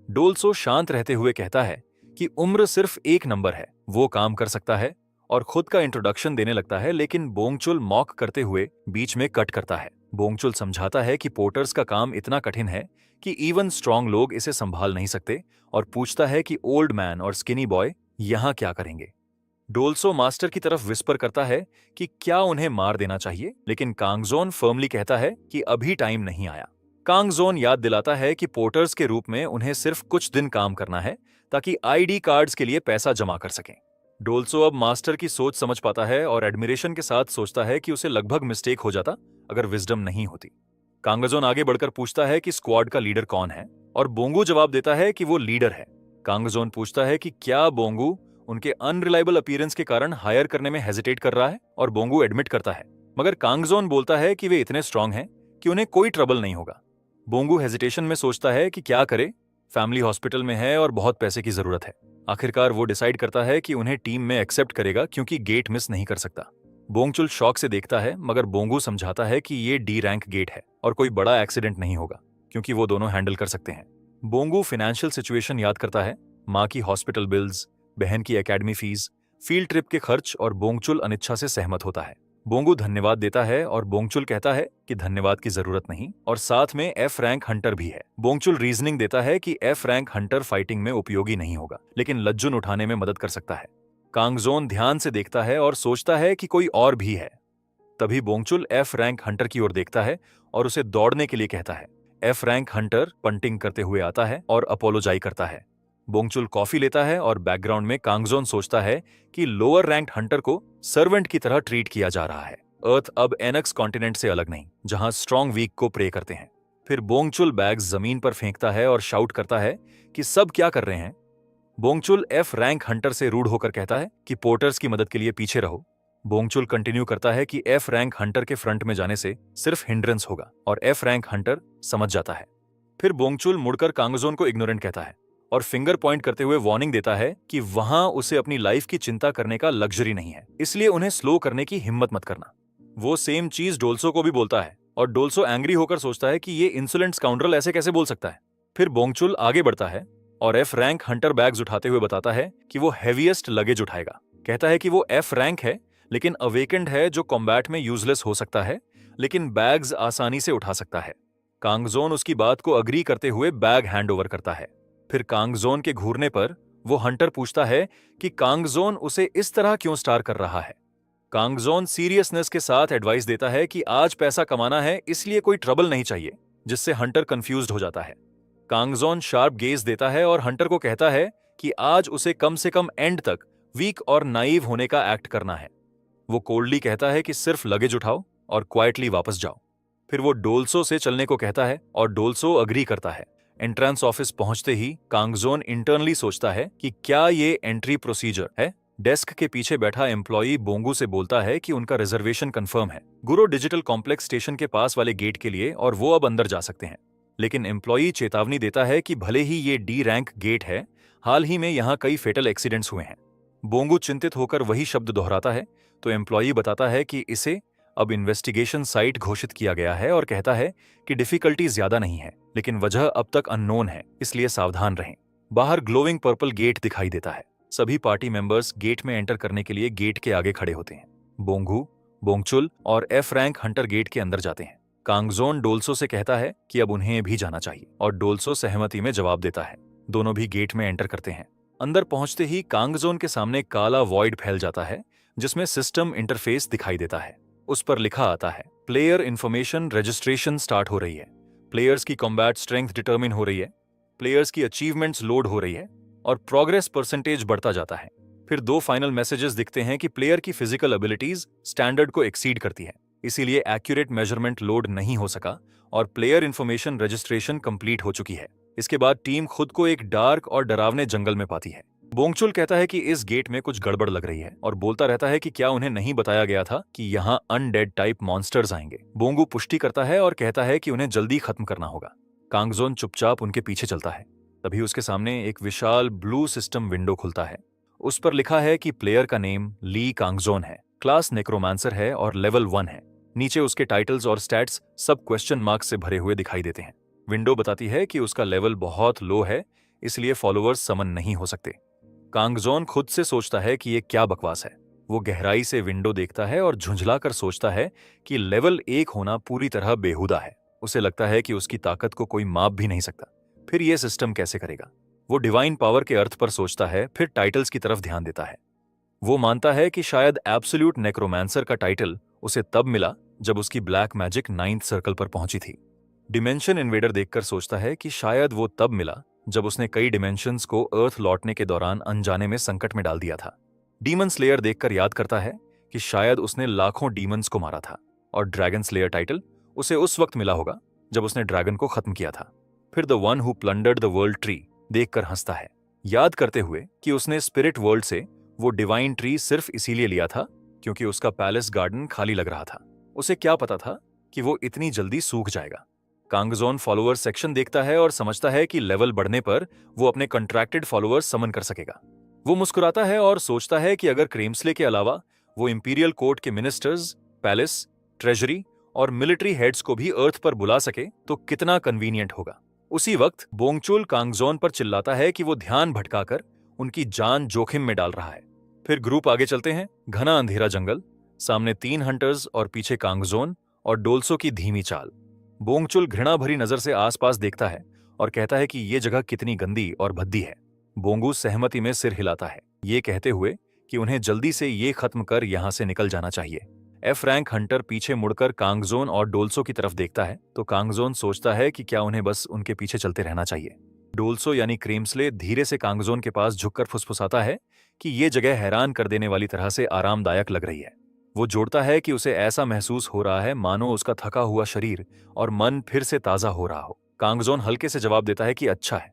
Speaker 1: डोल्सो शांत रहते हुए कहता है कि उम्र सिर्फ एक नंबर है, वो काम कर सकता है, और खुद का इंट्रोडक्शन देने लगता है। लेकिन बोंगचुल मॉक करते हुए बीच में कट करता है। बोंगचुल समझाता है कि पोर्टर्स का काम इतना कठिन है कि इवन स्ट्रांग लोग इसे संभाल नहीं सकते, और पूछता है कि ओल्ड मैन और स्किनी बॉय यहाँ क्या करेंगे। डोल्सो मास्टर की तरफ विस्पर करता है कि क्या उन्हें मार देना चाहिए, लेकिन कांगजोन फर्मली कहता है कि अभी टाइम नहीं आया। कांगजोन याद दिलाता है कि पोर्टर्स के रूप में उन्हें सिर्फ कुछ दिन काम करना है ताकि आईडी कार्ड्स के लिए पैसा जमा कर सकें। डोल्सो अब मास्टर की सोच समझ पाता है और एडमिरेशन के साथ सोचता है कि उसे लगभग मिस्टेक हो जाता अगर विजडम नहीं होती। कांगजोन आगे बढ़कर पूछता है कि स्क्वाड का लीडर कौन है, और बोंगू जवाब देता है कि वो लीडर है। कांगजोन पूछता है कि क्या बोंगू उनके अनरिलायबल अपीयरेंस के कारण हायर करने में हेजिटेट कर रहा है, और बोंगू एडमिट करता है। मगर कांगजोन बोलता है कि वे इतने स्ट्रांग हैं कि उन्हें कोई ट्रबल नहीं होगा। बोंगू हेजिटेशन में सोचता है कि क्या करे, फैमिली हॉस्पिटल में है और बहुत पैसे की जरूरत है। आखिरकार वो डिसाइड करता है कि उन्हें टीम में एक्सेप्ट करेगा क्योंकि गेट मिस नहीं कर सकता। बोंगचुल शॉक से देखता है, मगर बोंगू समझाता है कि ये डी रैंक गेट है और कोई बड़ा एक्सीडेंट नहीं होगा क्योंकि वो दोनों हैंडल कर सकते हैं। बोंगू फाइनेंशियल सिचुएशन याद करता है, माँ की हॉस्पिटल बिल्स, बहन की एकेडमी फीस, फील्ड ट्रिप के खर्च, और बोंगचुल अनिच्छा से सहमत होता है। बोंगू धन्यवाद देता है और बोंगचुल कहता है कि धन्यवाद की जरूरत नहीं, और साथ में एफ रैंक हंटर भी है। बोंगचुल रीजनिंग देता है कि एफ रैंक हंटर फाइटिंग में उपयोगी नहीं होगा, लेकिन लज्जुन उठाने में मदद कर सकता है। कांगजोन ध्यान से देखता है और सोचता है कि कोई और भी है। तभी बोंगचुल एफ रैंक हंटर की ओर देखता है और उसे दौड़ने के लिए कहता है। एफ रैंक हंटर पंटिंग करते हुए आता है और अपोलोजाई करता है। बोंगचुल कॉफी लेता है और बैकग्राउंड में कांगजोन सोचता है कि लोअर रैंक्ड हंटर को सर्वेंट की तरह ट्रीट किया जा रहा है। अर्थ अब एनक्स कॉन्टिनेंट से अलग नहीं, जहां स्ट्रॉन्ग वीक को प्रे करते हैं। फिर बोंगचुल बैग्स जमीन पर फेंकता है और शाउट करता है कि सब क्या कर रहे हैं। बोंगचुल एफ रैंक हंटर से रूड होकर कहता है कि पोर्टर्स की मदद के लिए पीछे रहो। बोंगचुल कंटिन्यू करता है कि एफ रैंक हंटर के फ्रंट में जाने से सिर्फ हिंड्रेंस होगा, और एफ रैंक हंटर समझ जाता है। फिर बोंगचुल मुड़कर कांगजोन को इग्नोरेंट कहता है और फिंगर पॉइंट करते हुए वार्निंग देता है कि वहां उसे अपनी लाइफ की चिंता करने का लग्जरी नहीं है, इसलिए उन्हें स्लो करने की हिम्मत मत करना। वो सेम चीज डोल्सो को भी बोलता है और डोल्सो एंग्री होकर सोचता है कि ये इंसोलेंट स्काउंड्रल ऐसे कैसे बोल सकता है। फिर बोंगचुल आगे बढ़ता है और एफ रैंक हंटर बैग्स उठाते हुए बताता है कि वो हैवीएस्ट लगेज उठाएगा। कहता है कि वो एफ रैंक है, लेकिन अवेकेंड है जो कॉम्बैट में यूजलेस हो सकता है, लेकिन बैग्स आसानी से उठा सकता है। कांगजोन उसकी बात को अग्री करते हुए बैग हैंड ओवर करता है। फिर कांगजोन के घूरने पर वो हंटर पूछता है कि कांगजोन उसे इस तरह क्यों स्टार कर रहा है। कांगजोन सीरियसनेस के साथ एडवाइस देता है कि आज पैसा कमाना है, इसलिए कोई ट्रबल नहीं चाहिए, जिससे हंटर कंफ्यूज्ड हो जाता है। कांगजोन शार्प गेज देता है और हंटर को कहता है कि आज उसे कम से कम एंड तक वीक और नाइव होने का एक्ट करना है। वो कोल्डली कहता है कि सिर्फ लगेज उठाओ और क्वाइटली वापस जाओ। फिर वो डोल्सो से चलने को कहता है और डोल्सो अग्री करता है। एंट्रेंस ऑफिस पहुंचते ही कांगजोन इंटरनली सोचता है कि क्या ये एंट्री प्रोसीजर है। डेस्क के पीछे बैठा एम्प्लॉई बोंगू से बोलता है कि उनका रिजर्वेशन कंफर्म है गुरो डिजिटल कॉम्प्लेक्स स्टेशन के पास वाले गेट के लिए और वो अब अंदर जा सकते हैं। लेकिन एम्प्लॉई चेतावनी देता है कि भले ही ये डी रैंक गेट है, हाल ही में यहाँ कई फेटल एक्सीडेंट्स हुए हैं। बोंगू चिंतित होकर वही शब्द दोहराता है तो एम्प्लॉई बताता है कि इसे अब इन्वेस्टिगेशन साइट घोषित किया गया है और कहता है कि डिफिकल्टी ज्यादा नहीं है, लेकिन वजह अब तक अननोन है, इसलिए सावधान रहें। बाहर ग्लोइंग पर्पल गेट दिखाई देता है। सभी पार्टी मेंबर्स गेट में एंटर करने के लिए गेट के आगे खड़े होते हैं। बोंगू, बोंगचुल और एफ रैंक हंटर गेट के अंदर जाते हैं। कांगजोन डोल्सो से कहता है कि अब उन्हें भी जाना चाहिए और डोल्सो सहमति में जवाब देता है। दोनों भी गेट में एंटर करते हैं। अंदर पहुंचते ही कांगजोन के सामने काला वॉइड फैल जाता है, जिसमें सिस्टम इंटरफेस दिखाई देता है। उस पर लिखा आता है प्लेयर इंफॉर्मेशन रजिस्ट्रेशन स्टार्ट हो रही है, प्लेयर्स की कॉम्बैट स्ट्रेंथ डिटरमिन हो रही है, प्लेयर्स की अचीवमेंट्स लोड हो रही है और प्रोग्रेस परसेंटेज बढ़ता जाता है। फिर दो फाइनल मैसेजेस दिखते हैं कि प्लेयर की फिजिकल एबिलिटीज स्टैंडर्ड को एक्सीड करती है, इसीलिए एक्यूरेट मेजरमेंट लोड नहीं हो सका और प्लेयर इंफॉर्मेशन रजिस्ट्रेशन कंप्लीट हो चुकी है। इसके बाद टीम खुद को एक डार्क और डरावने जंगल में पाती है। बोंगचुल कहता है कि इस गेट में कुछ गड़बड़ लग रही है और बोलता रहता है कि क्या उन्हें नहीं बताया गया था कि यहाँ अनडेड टाइप मॉन्स्टर्स आएंगे। बोंगू पुष्टि करता है और कहता है कि उन्हें जल्दी खत्म करना होगा। कांगजोन चुपचाप उनके पीछे चलता है। तभी उसके सामने एक विशाल ब्लू सिस्टम विंडो खुलता है। उस पर लिखा है कि प्लेयर का नेम ली कांगजोन है, क्लास नेक्रोमांसर है और लेवल 1 है। नीचे उसके टाइटल्स और स्टैट्स सब क्वेश्चन मार्क्स से भरे हुए दिखाई देते हैं। विंडो बताती है कि उसका लेवल बहुत लो है, इसलिए फॉलोअर्स समन नहीं हो सकते। कांगजोन खुद से सोचता है कि ये क्या बकवास है। वो गहराई से विंडो देखता है और झुंझलाकर सोचता है कि लेवल 1 होना पूरी तरह बेहुदा है। उसे लगता है कि उसकी ताकत को कोई माप भी नहीं सकता। फिर यह सिस्टम कैसे करेगा? वो डिवाइन पावर के अर्थ पर सोचता है, फिर टाइटल्स की तरफ ध्यान देता है। वो मानता है कि शायद एब्सोल्यूट नेक्रोमांसर का टाइटल उसे तब मिला जब उसकी ब्लैक मैजिक 9th सर्कल पर पहुंची थी। डिमेंशन इन्वेडर देखकर सोचता है कि शायद वो तब मिला जब उसने कई डिमेंशंस को अर्थ लौटने के दौरान अनजाने में संकट में डाल दिया था। डीमन स्लेयर देखकर याद करता है कि शायद उसने लाखों डीमंस को मारा था और ड्रैगन स्लेयर टाइटल उसे उस वक्त मिला होगा जब उसने ड्रैगन को खत्म किया था। फिर the one who plundered the world tree देखकर हंसता है, याद करते हुए कि उसने स्पिरिट वर्ल्ड से वो डिवाइन ट्री सिर्फ इसीलिए लिया था क्योंकि उसका पैलेस गार्डन खाली लग रहा था। उसे क्या पता था कि वो इतनी जल्दी सूख जाएगा। कांगजोन फॉलोअर सेक्शन देखता है और समझता है कि लेवल बढ़ने पर वो अपने कॉन्ट्रैक्टेड फॉलोअर्स समन कर सकेगा। वो मुस्कुराता है और सोचता है कि अगर क्रेम्सले के अलावा वो इंपीरियल कोर्ट के मिनिस्टर्स, पैलेस, ट्रेजरी और मिलिट्री हेड्स को भी अर्थ पर बुला सके तो कितना कन्वीनियंट होगा। उसी वक्त बोंगचुल कांगजोन पर चिल्लाता है कि वो ध्यान भटकाकर उनकी जान जोखिम में डाल रहा है। फिर ग्रुप आगे चलते हैं। घना अंधेरा जंगल, सामने 3 हंटर्स और पीछे कांगजोन और डोल्सो की धीमी चाल। बोंगचुल घृणा भरी नजर से आसपास देखता है और कहता है कि ये जगह कितनी गंदी और भद्दी है। बोंगू सहमति में सिर हिलाता है, ये कहते हुए कि उन्हें जल्दी से ये खत्म कर यहां से निकल जाना चाहिए। एफ रैंक हंटर पीछे मुड़कर कांगजोन और डोल्सो की तरफ देखता है तो कांगजोन सोचता है कि क्या उन्हें बस उनके पीछे चलते रहना चाहिए। डोल्सो यानी क्रेम्सले धीरे से कांगजोन के पास झुककर फुसफुसाता है कि ये जगह हैरान कर देने वाली तरह से आरामदायक लग रही है। वो जोड़ता है कि उसे ऐसा महसूस हो रहा है मानो उसका थका हुआ शरीर और मन फिर से ताजा हो रहा हो। कांगजोन हल्के से जवाब देता है कि अच्छा है।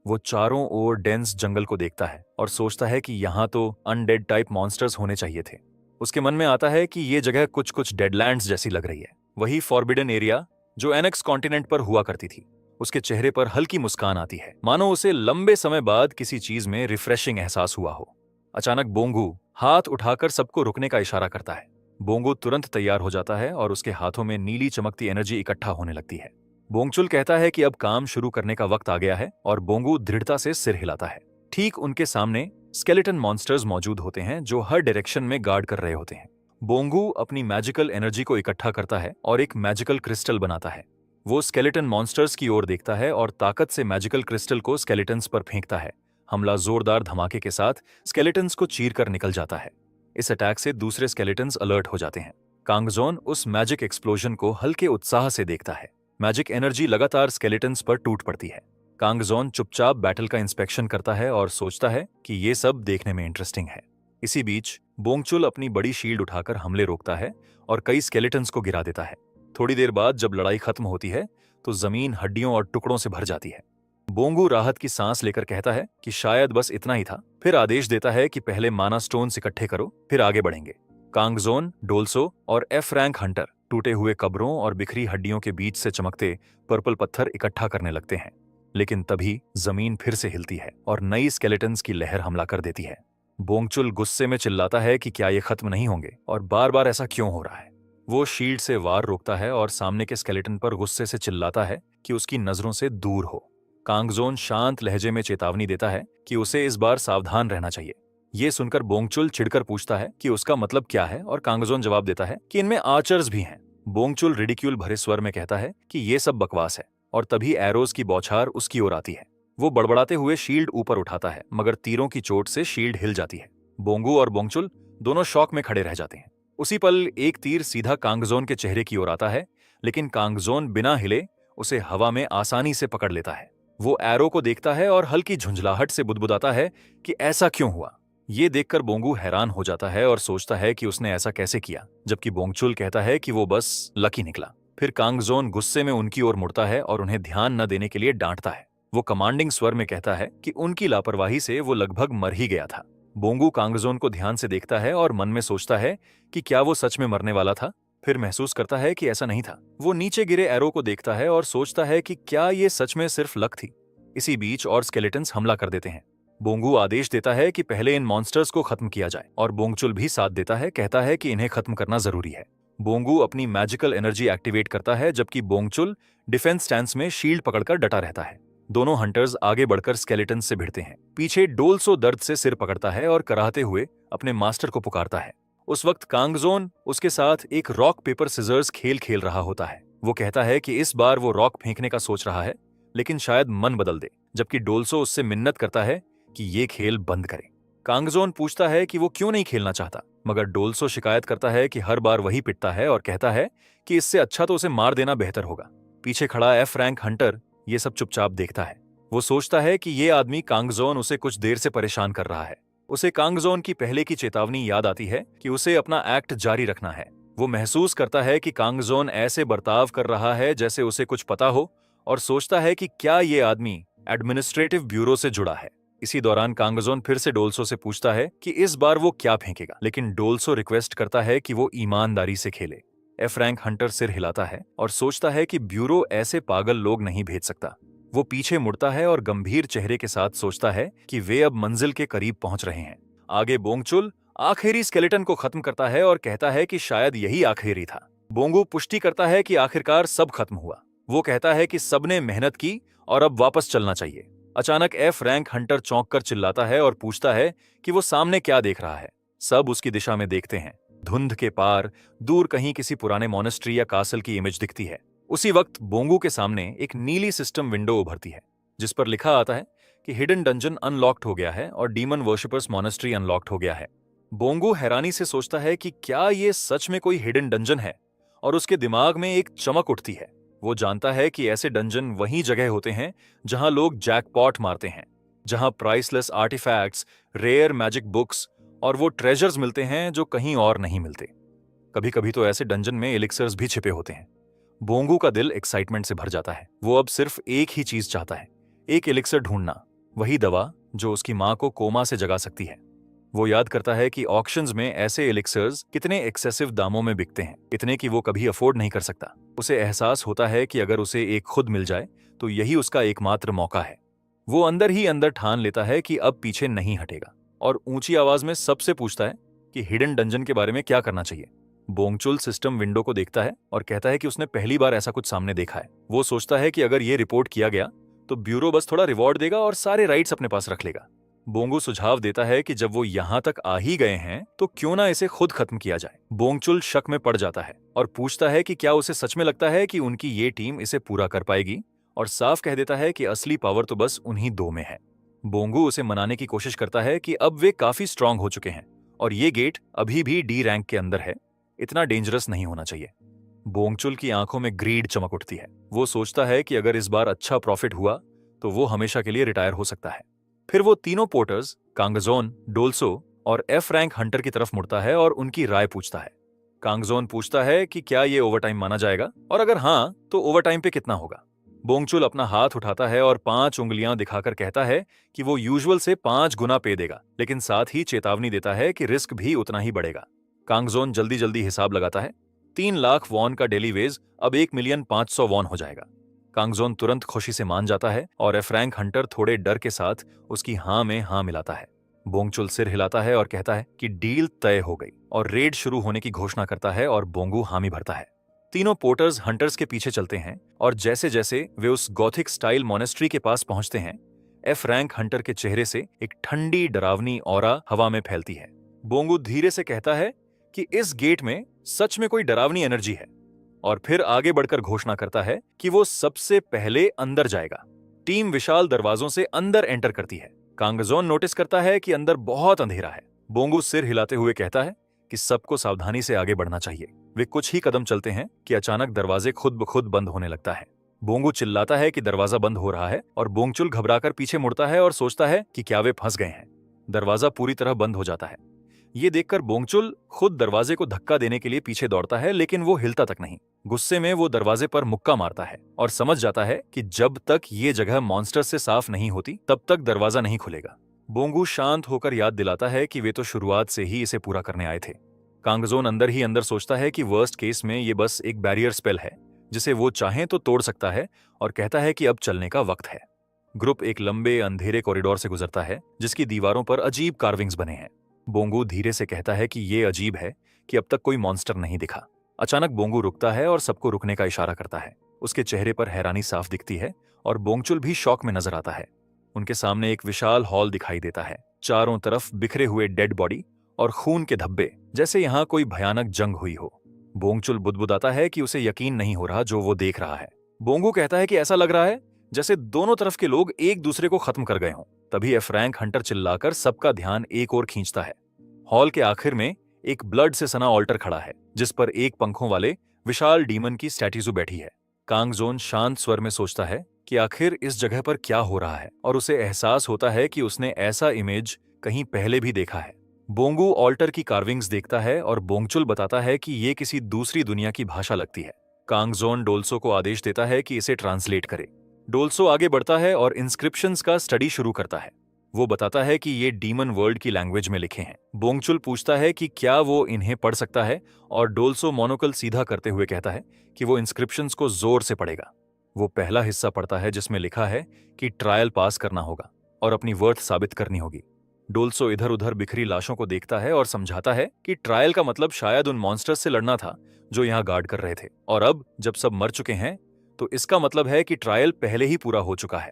Speaker 1: वो चारों ओर डेंस जंगल को देखता है और सोचता है कि यहाँ तो अनडेड टाइप मॉन्स्टर्स होने चाहिए थे। उसके मन में आता है कि ये जगह कुछ कुछ डेडलैंड्स जैसी लग रही है, वही फॉरबिडन एरिया जो एनेक्स कॉन्टिनेंट पर हुआ करती थी। उसके चेहरे पर हल्की मुस्कान आती है, मानो उसे लंबे समय बाद किसी चीज में रिफ्रेशिंग एहसास हुआ हो। अचानक बोंगू हाथ उठाकर सबको रुकने का इशारा करता है। बोंगू तुरंत तैयार हो जाता है और उसके हाथों में नीली चमकती एनर्जी इकट्ठा होने लगती है। बोंगचुल कहता है कि अब काम शुरू करने का वक्त आ गया है और बोंगू दृढ़ता से सिर हिलाता है। ठीक उनके सामने स्केलेटन मॉन्स्टर्स मौजूद होते हैं जो हर डायरेक्शन में गार्ड कर रहे होते हैं। बोंगू अपनी मैजिकल एनर्जी को इकट्ठा करता है और एक मैजिकल क्रिस्टल बनाता है। वो स्केलेटन मॉन्स्टर्स की ओर देखता है और ताकत से मैजिकल क्रिस्टल को स्केलेटन्स पर फेंकता है। हमला जोरदार धमाके के साथ स्केलेटन्स को चीर कर निकल जाता है। इस अटैक से दूसरे स्केलेटन्स अलर्ट हो जाते हैं। कांगजोन उस मैजिक एक्सप्लोजन को हल्के उत्साह से देखता है। मैजिक एनर्जी लगातार स्केलेटन्स पर टूट पड़ती है। कांगजोन चुपचाप बैटल का इंस्पेक्शन करता है और सोचता है कि ये सब देखने में इंटरेस्टिंग है। इसी बीच बोंगचुल अपनी बड़ी शील्ड उठाकर हमले रोकता है और कई स्केलेटन्स को गिरा देता है। थोड़ी देर बाद जब लड़ाई खत्म होती है तो जमीन हड्डियों और टुकड़ों से भर जाती है। बोंगू राहत की सांस लेकर कहता है कि शायद बस इतना ही था, फिर आदेश देता है कि पहले माना स्टोन्स इकट्ठे करो, फिर आगे बढ़ेंगे। कांगजोन, डोल्सो और एफ रैंक हंटर टूटे हुए कब्रों और बिखरी हड्डियों के बीच से चमकते पर्पल पत्थर इकट्ठा करने लगते हैं। लेकिन तभी जमीन फिर से हिलती है और नई स्केलेटन्स की लहर हमला कर देती है। बोंगचुल गुस्से में चिल्लाता है कि क्या ये खत्म नहीं होंगे और बार बार ऐसा क्यों हो रहा है। वो शील्ड से वार रोकता है और सामने के स्केलेटन पर गुस्से से चिल्लाता है कि उसकी नजरों से दूर हो। कांगजोन शांत लहजे में चेतावनी देता है कि उसे इस बार सावधान रहना चाहिए। ये सुनकर बोंगचुल चिढ़कर पूछता है कि उसका मतलब क्या है और कांगजोन जवाब देता है कि इनमें आर्चर्स भी हैं। बोंगचुल रिडिक्यूल भरे स्वर में कहता है कि ये सब बकवास है और तभी एरोज की बौछार उसकी ओर आती है। वो बड़बड़ाते हुए शील्ड ऊपर उठाता है मगर तीरों की चोट से शील्ड हिल जाती है। बोंगू और बोंगचुल दोनों शॉक में खड़े रह जाते हैं। उसी पल एक तीर सीधा कांगजोन के चेहरे की ओर आता है, लेकिन कांगजोन बिना हिले उसे हवा में आसानी से पकड़ लेता है। वो एरो को देखता है और हल्की झुंझलाहट से बुदबुदाता है कि ऐसा क्यों हुआ। ये देखकर बोंगू हैरान हो जाता है और सोचता है कि उसने ऐसा कैसे किया, जबकि बोंगचुल कहता है कि वो बस लकी निकला। फिर कांगजोन गुस्से में उनकी ओर मुड़ता है और उन्हें ध्यान न देने के लिए डांटता है। वो कमांडिंग स्वर में कहता है कि उनकी लापरवाही से वो लगभग मर ही गया था। बोंगू कांगजोन को ध्यान से देखता है और मन में सोचता है कि क्या वो सच में मरने वाला था। फिर महसूस करता है कि ऐसा नहीं था। वो नीचे गिरे एरो को देखता है और सोचता है कि क्या ये सच में सिर्फ लक थी। इसी बीच और स्केलेटन्स हमला कर देते हैं। बोंगू आदेश देता है कि पहले इन मॉन्स्टर्स को खत्म किया जाए और बोंगचुल भी साथ देता है, कहता है कि इन्हें खत्म करना जरूरी है। बोंगू अपनी मैजिकल एनर्जी एक्टिवेट करता है जबकि बोंगचुल डिफेंस स्टैंस में शील्ड पकड़कर डटा रहता है। दोनों हंटर्स आगे बढ़कर स्केलेटन से भिड़ते हैं। पीछे डोल्सो दर्द से सिर पकड़ता है और कराहते हुए अपने मास्टर को पुकारता है। उस वक्त कांगजोन उसके साथ एक रॉक पेपर सिजर्स खेल खेल रहा होता है। वो कहता है कि इस बार वो रॉक फेंकने का सोच रहा है, लेकिन शायद मन बदल दे, जबकि डोल्सो उससे मिन्नत करता है कि ये खेल बंद करे। कांगजोन पूछता है कि वो क्यों नहीं खेलना चाहता, मगर डोल्सो शिकायत करता है कि हर बार वही पिटता है और कहता है कि इससे अच्छा तो उसे मार देना बेहतर होगा। पीछे खड़ा एफ रैंक हंटर ये सब चुपचाप देखता है। वो सोचता है कि ये आदमी कांगजोन उसे कुछ देर से परेशान कर रहा है। उसे कांगजोन की पहले की चेतावनी याद आती है कि उसे अपना एक्ट जारी रखना है। वो महसूस करता है कि कांगजोन ऐसे बर्ताव कर रहा है जैसे उसे कुछ पता हो और सोचता है कि क्या ये आदमी एडमिनिस्ट्रेटिव ब्यूरो से जुड़ा है। इसी दौरान कांगजोन फिर से डोल्सो से पूछता है कि इस बार वो क्या फेंकेगा, लेकिन डोल्सो रिक्वेस्ट करता है कि वो ईमानदारी से खेले। एफ रैंक हंटर सिर हिलाता है और सोचता है कि ब्यूरो ऐसे पागल लोग नहीं भेज सकता। वो पीछे मुड़ता है और गंभीर चेहरे के साथ सोचता है कि वे अब मंजिल के करीब पहुंच रहे हैं। आगे बोंगचुल आखिरी स्केलेटन को खत्म करता है और कहता है कि शायद यही आखिरी था। बोंगू पुष्टि करता है कि आखिरकार सब खत्म हुआ। वो कहता है कि सबने मेहनत की और अब वापस चलना चाहिए। अचानक एफ रैंक हंटर चौंक कर चिल्लाता है और पूछता है कि वो सामने क्या देख रहा है। सब उसकी दिशा में देखते हैं। धुंध के पार दूर कहीं किसी पुराने मॉनेस्ट्री या कासल की इमेज दिखती है। उसी वक्त बोंगू के सामने एक नीली सिस्टम विंडो उभरती है, जिस पर लिखा आता है कि हिडन डंजन अनलॉक्ड हो गया है और डीमन वर्शिपर्स मॉनेस्ट्री अनलॉक्ड हो गया है। बोंगू हैरानी से सोचता है कि क्या ये सच में कोई हिडन डंजन है, और उसके दिमाग में एक चमक उठती है। वो जानता है कि ऐसे डंजन वही जगह होते हैं जहां लोग जैकपॉट मारते हैं, जहां priceless artifacts, rare magic books और वो ट्रेजर्स मिलते हैं जो कहीं और नहीं मिलते। कभी कभी तो ऐसे डंजन में एलिक्सर्स भी छिपे होते हैं। बोंगू का दिल एक्साइटमेंट से भर जाता है। वो अब सिर्फ एक ही चीज चाहता है, एक एलिक्सर ढूंढना, वही दवा जो उसकी मां को कोमा से जगा सकती है। वो याद करता है कि ऑक्शंस में ऐसे एलिक्सर्स कितने एक्सेसिव दामों में बिकते हैं, इतने कि वो कभी अफोर्ड नहीं कर सकता। उसे एहसास होता है कि अगर उसे एक खुद मिल जाए तो यही उसका एकमात्र मौका है। वो अंदर ही अंदर ठान लेता है कि अब पीछे नहीं हटेगा और ऊंची आवाज में सबसे पूछता है कि हिडन डंजन के बारे में क्या करना चाहिए। बोंगचुल सिस्टम विंडो को देखता है और कहता है कि उसने पहली बार ऐसा कुछ सामने देखा है। वो सोचता है कि अगर ये रिपोर्ट किया गया तो ब्यूरो बस थोड़ा रिवॉर्ड देगा और सारे राइट्स अपने पास रख लेगा। बोंगू सुझाव देता है कि जब वो यहां तक आ ही गए हैं तो क्यों ना इसे खुद खत्म किया जाए। बोंगचुल शक में पड़ जाता है और पूछता है कि क्या उसे सच में लगता है कि उनकी ये टीम इसे पूरा कर पाएगी, और साफ कह देता है कि असली पावर तो बस उन्हीं दो में है। बोंगू उसे मनाने की कोशिश करता है कि अब वे काफी स्ट्रांग हो चुके हैं और ये गेट अभी भी डी रैंक के अंदर है, इतना डेंजरस नहीं होना चाहिए। बोंगचुल की आंखों में ग्रीड चमक उठती है। वो सोचता है कि अगर इस बार अच्छा प्रॉफिट हुआ तो वो हमेशा के लिए रिटायर हो सकता है। फिर वो तीनों पोर्टर्स कांगजोन, डोल्सो और एफ रैंक हंटर की तरफ मुड़ता है और उनकी राय पूछता है। कांगजोन पूछता है कि क्या ये ओवरटाइम माना जाएगा और अगर हाँ तो ओवरटाइम पे कितना होगा। बोंगचुल अपना हाथ उठाता है और 5 उंगलियां दिखाकर कहता है कि वो यूजुअल से 5 गुना पे देगा, लेकिन साथ ही चेतावनी देता है कि रिस्क भी उतना ही बढ़ेगा। कांगजोन जल्दी जल्दी हिसाब लगाता है। 3 लाख वॉन का डेली वेज अब 1,500,000 वॉन हो जाएगा। कांगजोन तुरंत खुशी से मान जाता है और एफ्रैंक हंटर थोड़े डर के साथ उसकी हाँ में हाँ मिलाता है। बोंगचुल सिर हिलाता है और कहता है कि डील तय हो गई और रेड शुरू होने की घोषणा करता है और बोंगू हामी भरता है। तीनों पोर्टर्स हंटर्स के पीछे चलते हैं और जैसे जैसे वे उस गॉथिक स्टाइल मोनेस्ट्री के पास पहुंचते हैं, एफ रैंक हंटर के चेहरे से एक ठंडी डरावनी ऑरा हवा में फैलती है। बोंगू धीरे से कहता है कि इस गेट में सच में कोई डरावनी एनर्जी है और फिर आगे बढ़कर घोषणा करता है कि वो सबसे पहले अंदर जाएगा। टीम विशाल दरवाजों से अंदर एंटर करती है। कांगजोन नोटिस करता है कि अंदर बहुत अंधेरा है। बोंगू सिर हिलाते हुए कहता है कि सबको सावधानी से आगे बढ़ना चाहिए। वे कुछ ही कदम चलते हैं कि अचानक दरवाजे खुद ब खुद बंद होने लगता है। बोंगू चिल्लाता है कि दरवाजा बंद हो रहा है और बोंगचुल घबराकर पीछे मुड़ता है और सोचता है कि क्या वे फंस गए हैं। दरवाजा पूरी तरह बंद हो जाता है। ये देखकर बोंगचुल खुद दरवाजे को धक्का देने के लिए पीछे दौड़ता है, लेकिन वो हिलता तक नहीं। गुस्से में वो दरवाजे पर मुक्का मारता है और समझ जाता है कि जब तक ये जगह मॉन्स्टर से साफ नहीं होती तब तक दरवाजा नहीं खुलेगा। बोंगू शांत होकर याद दिलाता है कि वे तो शुरुआत से ही इसे पूरा करने आए थे। कांगजोन अंदर ही अंदर सोचता है कि वर्स्ट केस में ये बस एक बैरियर स्पेल है जिसे वो चाहे तो तोड़ सकता है और कहता है कि अब चलने का वक्त है। ग्रुप एक लंबे अंधेरे कॉरिडोर से गुजरता है जिसकी दीवारों पर अजीब कार्विंग्स बने हैं। बोंगू धीरे से कहता है कि ये अजीब है कि अब तक कोई मॉन्स्टर नहीं दिखा। अचानक बोंगू रुकता है और सबको रुकने का इशारा करता है। उसके चेहरे पर हैरानी साफ दिखती है और बोंगचुल भी शॉक में नजर आता है। उनके सामने एक विशाल हॉल दिखाई देता है। चारों तरफ बिखरे हुए डेड बॉडी और खून के धब्बे, जैसे यहाँ कोई भयानक जंग हुई हो। बोंगचुल बुदबुदाता है कि उसे यकीन नहीं हो रहा जो वो देख रहा है। बोंगू कहता है कि ऐसा लग रहा है जैसे दोनों तरफ के लोग एक दूसरे को खत्म कर गए हों। तभी एफ्रैंक हंटर चिल्लाकर सबका ध्यान एक ओर खींचता है। हॉल के आखिर में एक ब्लड से सना ऑल्टर खड़ा है जिस पर एक पंखों वाले विशाल डीमन की स्टैट्यू बैठी है। कांगजोन शांत स्वर में सोचता है कि आखिर इस जगह पर क्या हो रहा है और उसे एहसास होता है कि उसने ऐसा इमेज कहीं पहले भी देखा है। बोंगू ऑल्टर की कार्विंग्स देखता है और बोंगचुल बताता है कि ये किसी दूसरी दुनिया की भाषा लगती है। कांगजोन डोल्सो को आदेश देता है कि इसे ट्रांसलेट करे। डोल्सो आगे बढ़ता है और इंस्क्रिप्शंस का स्टडी शुरू करता है। वो बताता है कि ये डीमन वर्ल्ड की लैंग्वेज में लिखे हैं। बोंगचुल पूछता है कि क्या वो इन्हें पढ़ सकता है और डोल्सो मोनोकल सीधा करते हुए कहता है कि वो इंस्क्रिप्शंस को जोर से पढ़ेगा। वो पहला हिस्सा पढ़ता है जिसमें लिखा है कि ट्रायल पास करना होगा और अपनी वर्थ साबित करनी होगी। डोल्सो इधर उधर बिखरी लाशों को देखता है और समझाता है कि ट्रायल का मतलब शायद उन मॉन्स्टर्स से लड़ना था जो यहाँ गार्ड कर रहे थे, और अब जब सब मर चुके हैं तो इसका मतलब है कि ट्रायल पहले ही पूरा हो चुका है।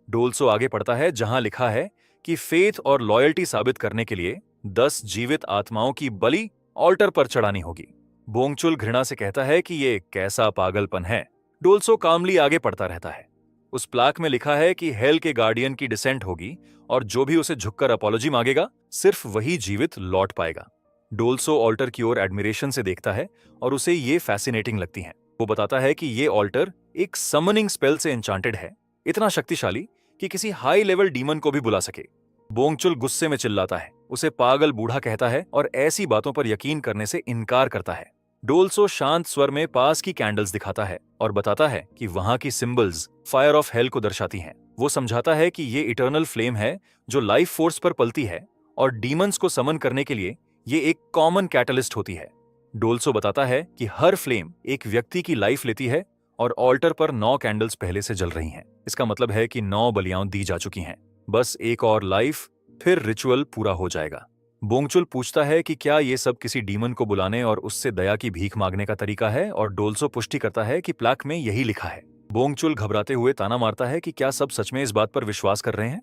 Speaker 1: डोल्सो आगे पढ़ता है जहां लिखा है कि फेथ और लॉयल्टी साबित करने के लिए 10 जीवित आत्माओं की बलि ऑल्टर पर चढ़ानी होगी। बोंगचुल घृणा से कहता है कि ये कैसा पागलपन है। डोल्सो कामली आगे पढ़ता रहता है। उस प्लाक में लिखा है कि हेल के गार्डियन की डिसेंट होगी और जो भी उसे झुककर अपॉलॉजी मांगेगा सिर्फ वही जीवित लौट पाएगा। डोल्सो ऑल्टर की ओर एडमिरेशन से देखता है और उसे ये फैसिनेटिंग लगती हैं। वो बताता है कि ये ऑल्टर एक समनिंग स्पेल से एन्चांटेड है, इतना शक्तिशाली कि किसी हाई लेवल डीमन को भी बुला सके। बोंगचुल गुस्से में चिल्लाता है, उसे पागल बूढ़ा कहता है और ऐसी बातों पर यकीन करने से इनकार करता है। डोल्सो शांत स्वर में पास की कैंडल्स दिखाता है और बताता है कि वहां की सिंबल्स फायर ऑफ हेल को दर्शाती हैं। वो समझाता है कि ये इटर्नल फ्लेम है जो लाइफ फोर्स पर पलती है और डीमंस को समन करने के लिए ये एक कॉमन कैटलिस्ट होती है। डोल्सो बताता है कि हर फ्लेम एक व्यक्ति की लाइफ लेती है और ऑल्टर पर 9 कैंडल्स पहले से जल रही हैं। इसका मतलब है कि 9 बलियां दी जा चुकी हैं। बस एक और लाइफ, फिर रिचुअल पूरा हो जाएगा। बोंगचुल पूछता है कि क्या ये सब किसी डीमन को बुलाने और उससे दया की भीख मांगने का तरीका है, और डोल्सो पुष्टि करता है कि प्लाक में यही लिखा है। बोंगचुल घबराते हुए ताना मारता है कि क्या सब सच में इस बात पर विश्वास कर रहे हैं।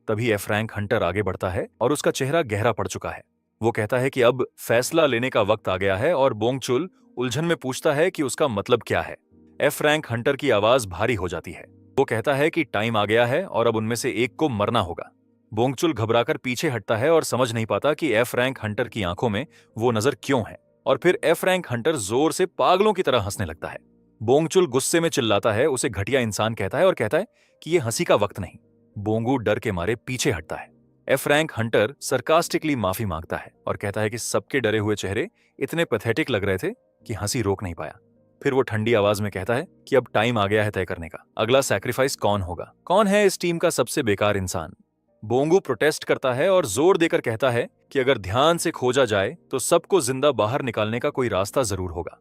Speaker 1: तभी एफ्रैंक हंटर आगे बढ़ता है और उसका चेहरा गहरा पड़ चुका है। वो कहता है कि अब फैसला लेने का वक्त आ गया है और बोंगचुल उलझन में पूछता है कि उसका मतलब क्या है। एफ्रैंक हंटर की आवाज भारी हो जाती है। वो कहता है कि टाइम आ गया है और अब उनमें से एक को मरना होगा। बोंगचुल घबराकर पीछे हटता है और समझ नहीं पाता कि एफ रैंक हंटर की आंखों में वो नजर क्यों है। और फिर एफ रैंक हंटर जोर से पागलों की तरह हंसने लगता है। बोंगचुल गुस्से में चिल्लाता है, उसे घटिया इंसान कहता है और कहता है कि ये हंसी का वक्त नहीं। बोंगू डर के मारे पीछे हटता है। एफ रैंक हंटर सरकास्टिकली माफी मांगता है और कहता है कि सबके डरे हुए चेहरे इतने पैथेटिक लग रहे थे कि हंसी रोक नहीं पाया। फिर वो ठंडी आवाज में कहता है कि अब टाइम आ गया है तय करने का, अगला सैक्रिफाइस कौन होगा, कौन है इस टीम का सबसे बेकार इंसान। बोंगू प्रोटेस्ट करता है और जोर देकर कहता है कि अगर ध्यान से खोजा जाए तो सबको जिंदा बाहर निकालने का कोई रास्ता जरूर होगा।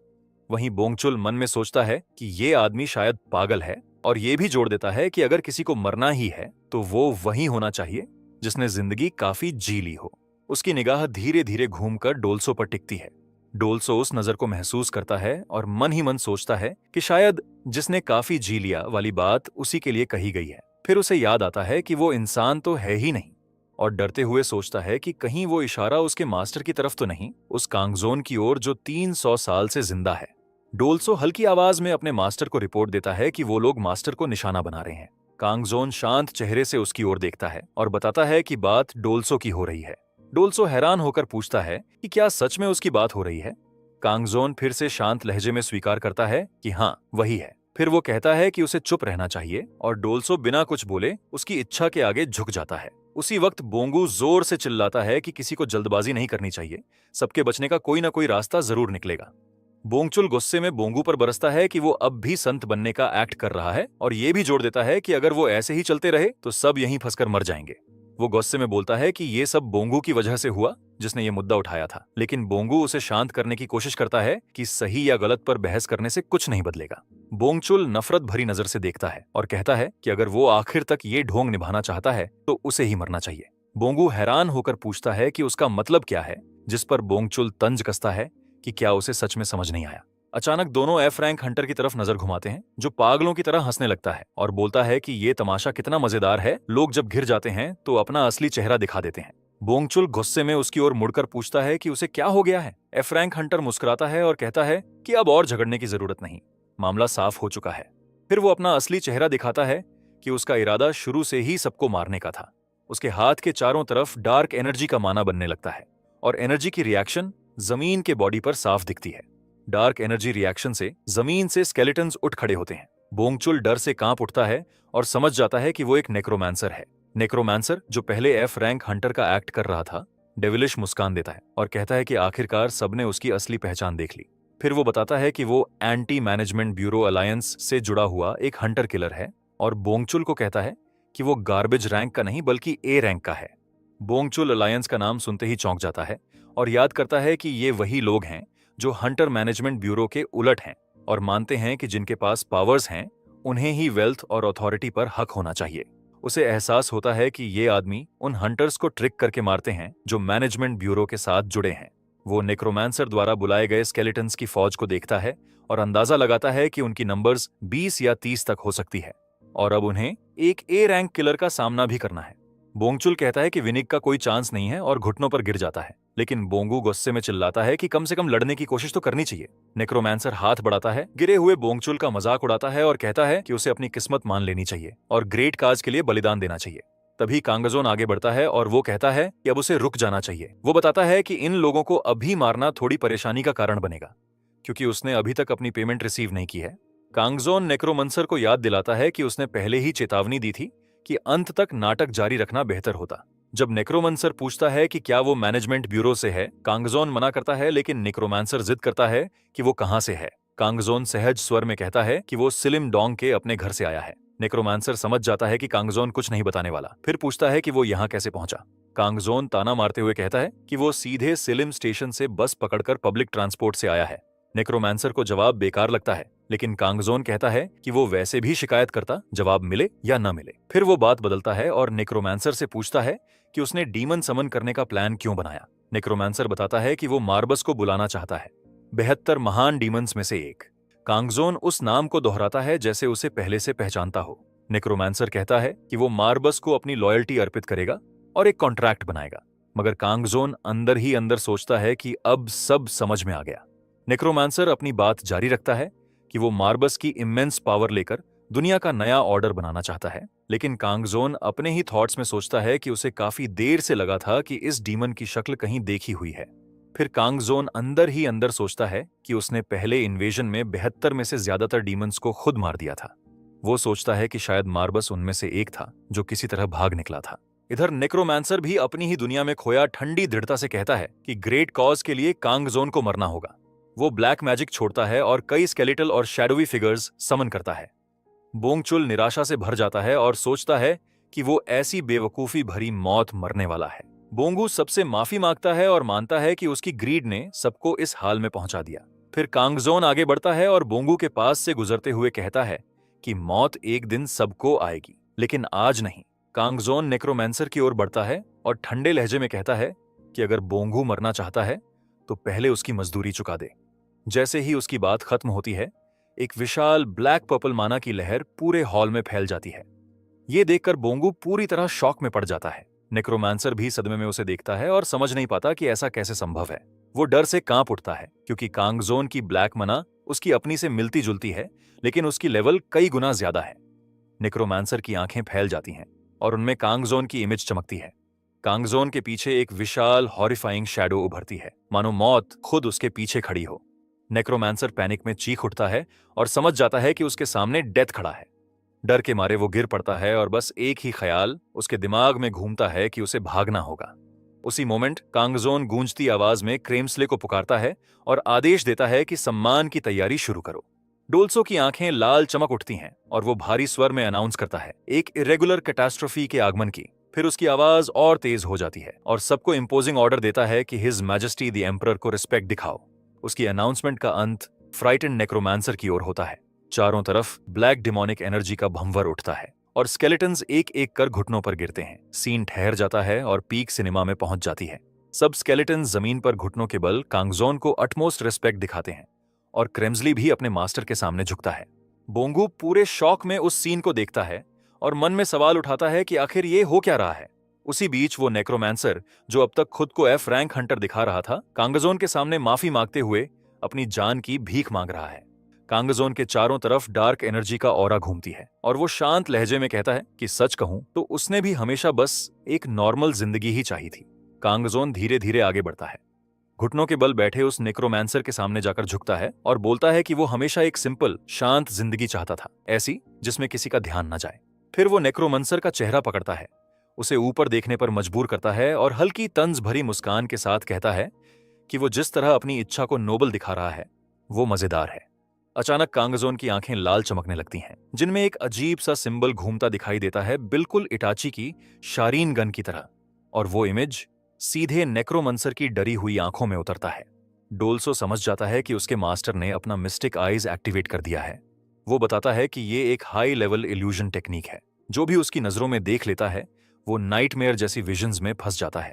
Speaker 1: वहीं बोंगचुल मन में सोचता है कि ये आदमी शायद पागल है और ये भी जोड़ देता है कि अगर किसी को मरना ही है तो वो वही होना चाहिए जिसने जिंदगी काफी जी ली हो। उसकी निगाह धीरे धीरे घूमकर डोल्सो पर टिकती है। डोल्सो उस नजर को महसूस करता है और मन ही मन सोचता है कि शायद जिसने काफी जी लिया वाली बात उसी के लिए कही गई है। फिर उसे याद आता है कि वो इंसान तो है ही नहीं और डरते हुए सोचता है कि कहीं वो इशारा उसके मास्टर की तरफ तो नहीं, उस कांगजोन की ओर जो 300 साल से जिंदा है। डोल्सो हल्की आवाज में अपने मास्टर को रिपोर्ट देता है कि वो लोग मास्टर को निशाना बना रहे हैं। कांगजोन शांत चेहरे से उसकी ओर देखता है और बताता है कि बात डोल्सो की हो रही है। डोल्सो हैरान होकर पूछता है कि क्या सच में उसकी बात हो रही है। कांगजोन फिर से शांत लहजे में स्वीकार करता है कि हाँ वही है। फिर वो कहता है कि उसे चुप रहना चाहिए और डोल्सो बिना कुछ बोले उसकी इच्छा के आगे झुक जाता है। उसी वक्त बोंगू जोर से चिल्लाता है कि किसी को जल्दबाजी नहीं करनी चाहिए, सबके बचने का कोई ना कोई रास्ता जरूर निकलेगा। बोंगचुल गुस्से में बोंगू पर बरसता है कि वो अब भी संत बनने का एक्ट कर रहा है और ये भी जोड़ देता है कि अगर वो ऐसे ही चलते रहे तो सब यहीं फंसकर मर जाएंगे। वो गुस्से में बोलता है कि ये सब बोंगू की वजह से हुआ जिसने ये मुद्दा उठाया था, लेकिन बोंगू उसे शांत करने की कोशिश करता है कि सही या गलत पर बहस करने से कुछ नहीं बदलेगा। बोंगचुल नफरत भरी नजर से देखता है और कहता है कि अगर वो आखिर तक ये ढोंग निभाना चाहता है तो उसे ही मरना चाहिए। बोंगू हैरान होकर पूछता है कि उसका मतलब क्या है, जिस पर बोंगचुल तंज कसता है कि क्या उसे सच में समझ नहीं आया। अचानक दोनों एफ रैंक हंटर की तरफ नजर घुमाते हैं, जो पागलों की तरह हंसने लगता है और बोलता है कि ये तमाशा कितना मजेदार है, लोग जब घिर जाते हैं तो अपना असली चेहरा दिखा देते हैं। बोंगचुल गुस्से में उसकी ओर मुड़कर पूछता है कि उसे क्या हो गया है। एफ रैंक हंटर मुस्कुराता है और कहता है कि अब और झगड़ने की जरूरत नहीं, मामला साफ हो चुका है। फिर वो अपना असली चेहरा दिखाता है कि उसका इरादा शुरू से ही सबको मारने का था। उसके हाथ के चारों तरफ डार्क एनर्जी का माना बनने लगता है और एनर्जी की रिएक्शन जमीन के बॉडी पर साफ दिखती है। डार्क एनर्जी रिएक्शन से जमीन से स्केलेटन्स उठ खड़े होते हैं। बोंगचुल डर से कांप उठता है और समझ जाता है कि वो एक नेक्रोमांसर है। नेक्रोमांसर जो पहले एफ रैंक हंटर का एक्ट कर रहा था, डेविलिश मुस्कान देता है और कहता है कि आखिरकार सबने उसकी असली पहचान देख ली। फिर वो बताता है कि वो एंटी मैनेजमेंट ब्यूरो अलायंस से जुड़ा हुआ एक हंटर किलर है और बोंगचुल को कहता है कि वो गार्बेज रैंक का नहीं बल्कि ए रैंक का है। बोंगचुल अलायंस का नाम सुनते ही चौंक जाता है और याद करता है कि ये वही लोग हैं जो हंटर मैनेजमेंट ब्यूरो के उलट हैं और मानते हैं कि जिनके पास पावर्स हैं उन्हें ही वेल्थ और अथॉरिटी पर हक होना चाहिए। उसे एहसास होता है कि ये आदमी उन हंटर्स को ट्रिक करके मारते हैं जो मैनेजमेंट ब्यूरो के साथ जुड़े हैं। वो नेक्रोमांसर द्वारा बुलाए गए स्केलेटन्स की फौज को देखता है और अंदाजा लगाता है कि उनकी नंबर्स 20 या 30 तक हो सकती है और अब उन्हें एक ए रैंक किलर का सामना भी करना है। बोंगचुल कहता है कि विनिक का कोई चांस नहीं है और घुटनों पर गिर जाता है, लेकिन बोंगू गुस्से में चिल्लाता है कि कम से कम लड़ने की कोशिश तो करनी चाहिए। नेक्रोमांसर हाथ बढ़ाता है, गिरे हुए बोंगचुल का मजाक उड़ाता है और कहता है कि उसे अपनी किस्मत मान लेनी चाहिए और ग्रेट काज के लिए बलिदान देना चाहिए। तभी कांगजोन आगे बढ़ता है और वो कहता है कि अब उसे रुक जाना चाहिए। वो बताता है कि इन लोगों को अभी मारना थोड़ी परेशानी का कारण बनेगा क्योंकि उसने अभी तक अपनी पेमेंट रिसीव नहीं की है। कांगजोन नेक्रोमांसर को याद दिलाता है कि उसने पहले ही चेतावनी दी थी कि अंत तक नाटक जारी रखना बेहतर होता। जब नेक्रोमांसर पूछता है कि क्या वो मैनेजमेंट ब्यूरो से है, कांगजोन मना करता है, लेकिन नेक्रोमांसर जिद करता है कि वो कहां से है। कांगजोन सहज स्वर में कहता है कि वो सिलिम डोंग के अपने घर से आया है। नेक्रोमांसर समझ जाता है कि कांगजोन कुछ नहीं बताने वाला, फिर पूछता है कि वो यहाँ कैसे पहुंचा। कांगजोन ताना मारते हुए कहता है कि वो सीधे सिलिम स्टेशन से बस पकड़कर पब्लिक ट्रांसपोर्ट से आया है। नेक्रोमांसर को जवाब बेकार लगता है, लेकिन कांगजोन कहता है कि वो वैसे भी शिकायत करता, जवाब मिले या न मिले। फिर वो बात बदलता है और नेक्रोमांसर से पूछता है कि उसने डीमन समन करने का प्लान क्यों बनाया। नेक्रोमांसर बताता है कि वो मार्बस को बुलाना चाहता है, 72 महान डीमंस में से एक। कांगजोन उस नाम को दोहराता है जैसे उसे पहले से पहचानता हो। नेक्रोमांसर कहता है कि वो मार्बस को अपनी लॉयल्टी अर्पित करेगा और एक कॉन्ट्रैक्ट बनाएगा, मगर कांगजोन अंदर ही अंदर सोचता है कि अब सब समझ में आ गया। नेक्रोमांसर अपनी बात जारी रखता है कि वो मार्बस की इमेंस पावर लेकर दुनिया का नया ऑर्डर बनाना चाहता है। लेकिन कांगजोन अपने ही थॉट्स में सोचता है कि उसे काफी देर से लगा था कि इस डीमन की शक्ल कहीं देखी हुई है। फिर कांगजोन अंदर ही अंदर सोचता है कि उसने पहले इन्वेजन में 72 में से ज्यादातर डीमंस को खुद मार दिया था। वो सोचता है कि शायद मार्बस उनमें से एक था जो किसी तरह भाग निकला था। इधर नेक्रोमांसर भी अपनी ही दुनिया में खोया ठंडी दृढ़ता से कहता है कि ग्रेट कॉज के लिए कांगजोन को मरना होगा। वो ब्लैक मैजिक छोड़ता है और कई स्केलेटल और शैडोवी फिगर्स समन करता है। बोंगचुल निराशा से भर जाता है और सोचता है कि वो ऐसी बेवकूफी भरी मौत मरने वाला है। बोंगू सबसे माफी मांगता है और मानता है कि उसकी ग्रीड ने सबको इस हाल में पहुंचा दिया। फिर कांगजोन आगे बढ़ता है और बोंगू के पास से गुजरते हुए कहता है कि मौत एक दिन सबको आएगी, लेकिन आज नहीं। कांगजोन नेक्रोमैंसर की ओर बढ़ता है और ठंडे लहजे में कहता है कि अगर बोंगू मरना चाहता है तो पहले उसकी मजदूरी चुका दे। जैसे ही उसकी बात खत्म होती है, एक विशाल ब्लैक पर्पल माना की लहर पूरे हॉल में फैल जाती है। ये देखकर बोंगू पूरी तरह शॉक में पड़ जाता है। नेक्रोमांसर भी सदमे में उसे देखता है और समझ नहीं पाता कि ऐसा कैसे संभव है। वो डर से कांप उठता है क्योंकि कांगजोन की ब्लैक मना उसकी अपनी से मिलती जुलती है, लेकिन उसकी लेवल कई गुना ज्यादा है। नेक्रोमांसर की आंखें फैल जाती हैं और उनमें कांगजोन की इमेज चमकती है। कांगजोन के पीछे एक विशाल हॉरिफाइंग शैडो उभरती है, मानो मौत खुद उसके पीछे खड़ी हो। नेक्रोमांसर पैनिक में चीख उठता है और समझ जाता है कि उसके सामने डेथ खड़ा है। डर के मारे वो गिर पड़ता है और बस एक ही ख्याल उसके दिमाग में घूमता है कि उसे भागना होगा। उसी मोमेंट कांगजोन गूंजती आवाज में क्रेम्सले को पुकारता है और आदेश देता है कि सम्मान की तैयारी शुरू करो। डोल्सो की आंखें लाल चमक उठती हैं और वो भारी स्वर में अनाउंस करता है एक इरेगुलर कैटास्ट्रोफी के आगमन की। फिर उसकी आवाज और तेज हो जाती है और सबको इंपोजिंग ऑर्डर देता है कि हिज मैजेस्टी द एम्परर को रिस्पेक्ट दिखाओ। उसकी अनाउंसमेंट का अंत फ्राइटेंड नेक्रोमांसर की ओर होता है। चारों तरफ ब्लैक डिमोनिक एनर्जी का भंवर उठता है और स्केलेटन्स एक एक कर घुटनों पर गिरते हैं। सीन ठहर जाता है और पीक सिनेमा में पहुंच जाती है। सब स्केलेटन्स जमीन पर घुटनों के बल कांगजोन को अटमोस्ट रिस्पेक्ट दिखाते हैं और क्रेम्सली भी अपने मास्टर के सामने झुकता है। बोंगू पूरे शौक में उस सीन को देखता है और मन में सवाल उठाता है कि आखिर ये हो क्या रहा है। उसी बीच वो नेक्रोमांसर, जो अब तक खुद को एफ रैंक हंटर दिखा रहा था, कांगजोन के सामने माफी मांगते हुए अपनी जान की भीख मांग रहा है। कांगजोन के चारों तरफ डार्क एनर्जी का ऑरा घूमती है और वो शांत लहजे में कहता है कि सच कहूं तो उसने भी हमेशा बस एक नॉर्मल जिंदगी ही चाही थी। कांगजोन धीरे धीरे आगे बढ़ता है, घुटनों के बल बैठे उस नेक्रोमांसर के सामने जाकर झुकता है और बोलता है कि वो हमेशा एक सिंपल शांत जिंदगी चाहता था, ऐसी जिसमें किसी का ध्यान न जाए। फिर वो नेक्रोमांसर का चेहरा पकड़ता है, उसे ऊपर देखने पर मजबूर करता है और हल्की तंज भरी मुस्कान के साथ कहता है कि वो जिस तरह अपनी इच्छा को नोबल दिखा रहा है वो मजेदार है। अचानक कांगजोन की आंखें लाल चमकने लगती हैं, जिनमें एक अजीब सा सिंबल घूमता दिखाई देता है, बिल्कुल इटाची की शारीन गन की तरह, और वो इमेज सीधे नेक्रोमांसर की डरी हुई आंखों में उतरता है। डोल्सो समझ जाता है कि उसके मास्टर ने अपना मिस्टिक आइज एक्टिवेट कर दिया है। वो बताता है कि ये एक हाई लेवल इल्यूजन टेक्निक है, जो भी उसकी नजरों में देख लेता है वो नाइटमेयर जैसी विजन्स में फंस जाता है।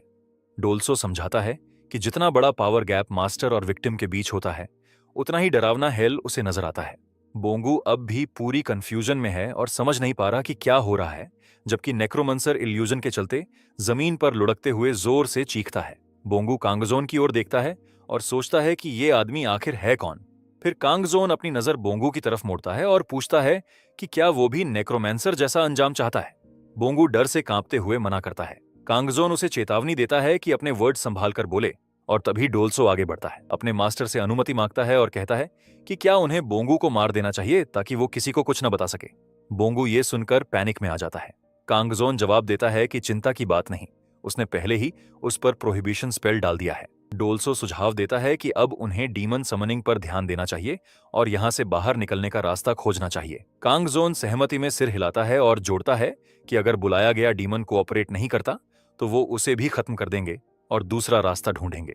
Speaker 1: डोल्सो समझाता है कि जितना बड़ा पावर गैप मास्टर और विक्टिम के बीच होता है, उतना ही डरावना हेल उसे नजर आता है। बोंगू अब भी पूरी कंफ्यूजन में है और समझ नहीं पा रहा कि क्या हो रहा है, जबकि नेक्रोमांसर इल्यूजन के चलते जमीन पर लुढ़कते हुए जोर से चीखता है। बोंगू कांगजोन की ओर देखता है और सोचता है कि ये आदमी आखिर है कौन। फिर कांगजोन अपनी नजर बोंगू की तरफ मोड़ता है और पूछता है कि क्या वो भी नेक्रोमांसर जैसा अंजाम चाहता है। बोंगू डर से कांपते हुए मना करता है। कांगजोन उसे चेतावनी देता है कि अपने वर्ड संभाल कर बोले, और तभी डोल्सो आगे बढ़ता है, अपने मास्टर से अनुमति मांगता है और कहता है कि क्या उन्हें बोंगू को मार देना चाहिए ताकि वो किसी को कुछ न बता सके। बोंगू ये सुनकर पैनिक में आ जाता है। कांगजोन जवाब देता है कि चिंता की बात नहीं, उसने पहले ही उस पर प्रोहिबिशन स्पेल डाल दिया है। डोल्सो सुझाव देता है कि अब उन्हें डीमन समनिंग पर ध्यान देना चाहिए और यहां से बाहर निकलने का रास्ता खोजना चाहिए। कांगजोन सहमति में सिर हिलाता है और जोड़ता है कि अगर बुलाया गया डीमन कोऑपरेट नहीं करता तो वो उसे भी खत्म कर देंगे और दूसरा रास्ता ढूंढेंगे।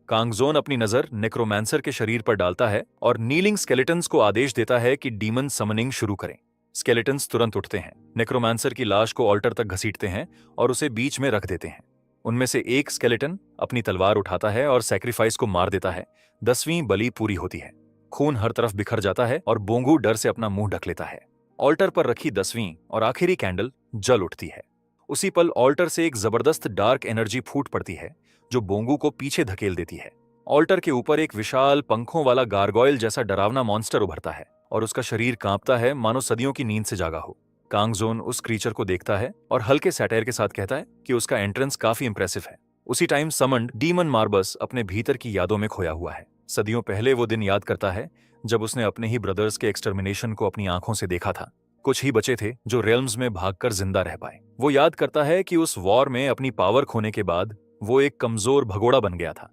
Speaker 1: कांगजोन अपनी नजर नेक्रोमांसर के शरीर पर डालता है और नीलिंग स्केलेटन्स को आदेश देता है कि डीमन समनिंग शुरू करें। स्केलेटन्स तुरंत उठते हैं, नेक्रोमांसर की लाश को ऑल्टर तक घसीटते हैं और उसे बीच में रख देते हैं। उनमें से एक स्केलेटन अपनी तलवार उठाता है और सैक्रिफाइस को मार देता है। 10वीं बलि पूरी होती है। खून हर तरफ बिखर जाता है और बोंगू डर से अपना मुंह ढक लेता है। ऑल्टर पर रखी 10वीं और आखिरी कैंडल जल उठती है। उसी पल ऑल्टर से एक जबरदस्त डार्क एनर्जी फूट पड़ती है जो बोंगू को पीछे धकेल देती है। ऑल्टर के ऊपर एक विशाल पंखों वाला गार्गोइल जैसा डरावना मॉन्स्टर उभरता है और उसका शरीर कांपता है मानो सदियों की नींद से जागा हो। कांगजोन उस क्रीचर को देखता है और हल्के सैटायर के साथ कहता है कि उसका एंट्रेंस काफी इंप्रेसिव है। उसी टाइम समंड डीमन मार्बस अपने भीतर की यादों में खोया हुआ है। सदियों पहले वो दिन याद करता है जब उसने अपने ही ब्रदर्स के एक्सटर्मिनेशन को अपनी आंखों से देखा था। कुछ ही बचे थे जो रेल्म्स में भागकर जिंदा रह पाए। वो याद करता है कि उस वॉर में अपनी पावर खोने के बाद वो एक कमजोर भगोड़ा बन गया था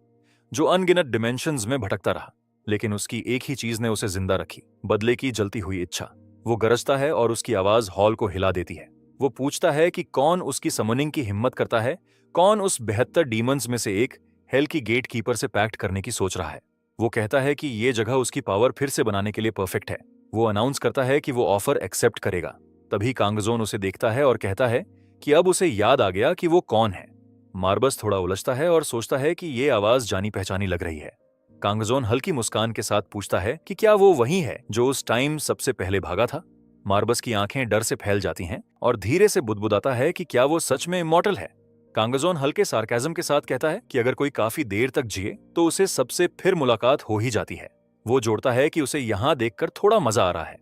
Speaker 1: जो अनगिनत डिमेंशंस में भटकता रहा। लेकिन उसकी एक ही चीज ने उसे जिंदा रखी, बदले की जलती हुई इच्छा। वो गरजता है और उसकी आवाज हॉल को हिला देती है। वो पूछता है कि कौन उसकी समनिंग की हिम्मत करता है, कौन उस 72 डीमंस में से एक हेल की गेट कीपर से पैक्ट करने की सोच रहा है। वो कहता है कि ये जगह उसकी पावर फिर से बनाने के लिए परफेक्ट है। वो अनाउंस करता है कि वो ऑफर एक्सेप्ट करेगा। तभी कांगजोन उसे देखता है और कहता है कि अब उसे याद आ गया कि वो कौन है। मार्बस थोड़ा उलझता है और सोचता है कि ये आवाज जानी पहचानी लग रही है। कांगजोन हल्की मुस्कान के साथ पूछता है कि क्या वो वही है जो उस टाइम सबसे पहले भागा था। मार्बस की आंखें डर से फैल जाती हैं और धीरे से बुदबुदाता है कि क्या वो सच में इमॉर्टल है। कांगजोन हल्के सार्केज्म के साथ कहता है कि अगर कोई काफी देर तक जिए तो उसे सबसे फिर मुलाकात हो ही जाती है। वो जोड़ता है कि उसे यहां देखकर थोड़ा मजा आ रहा है।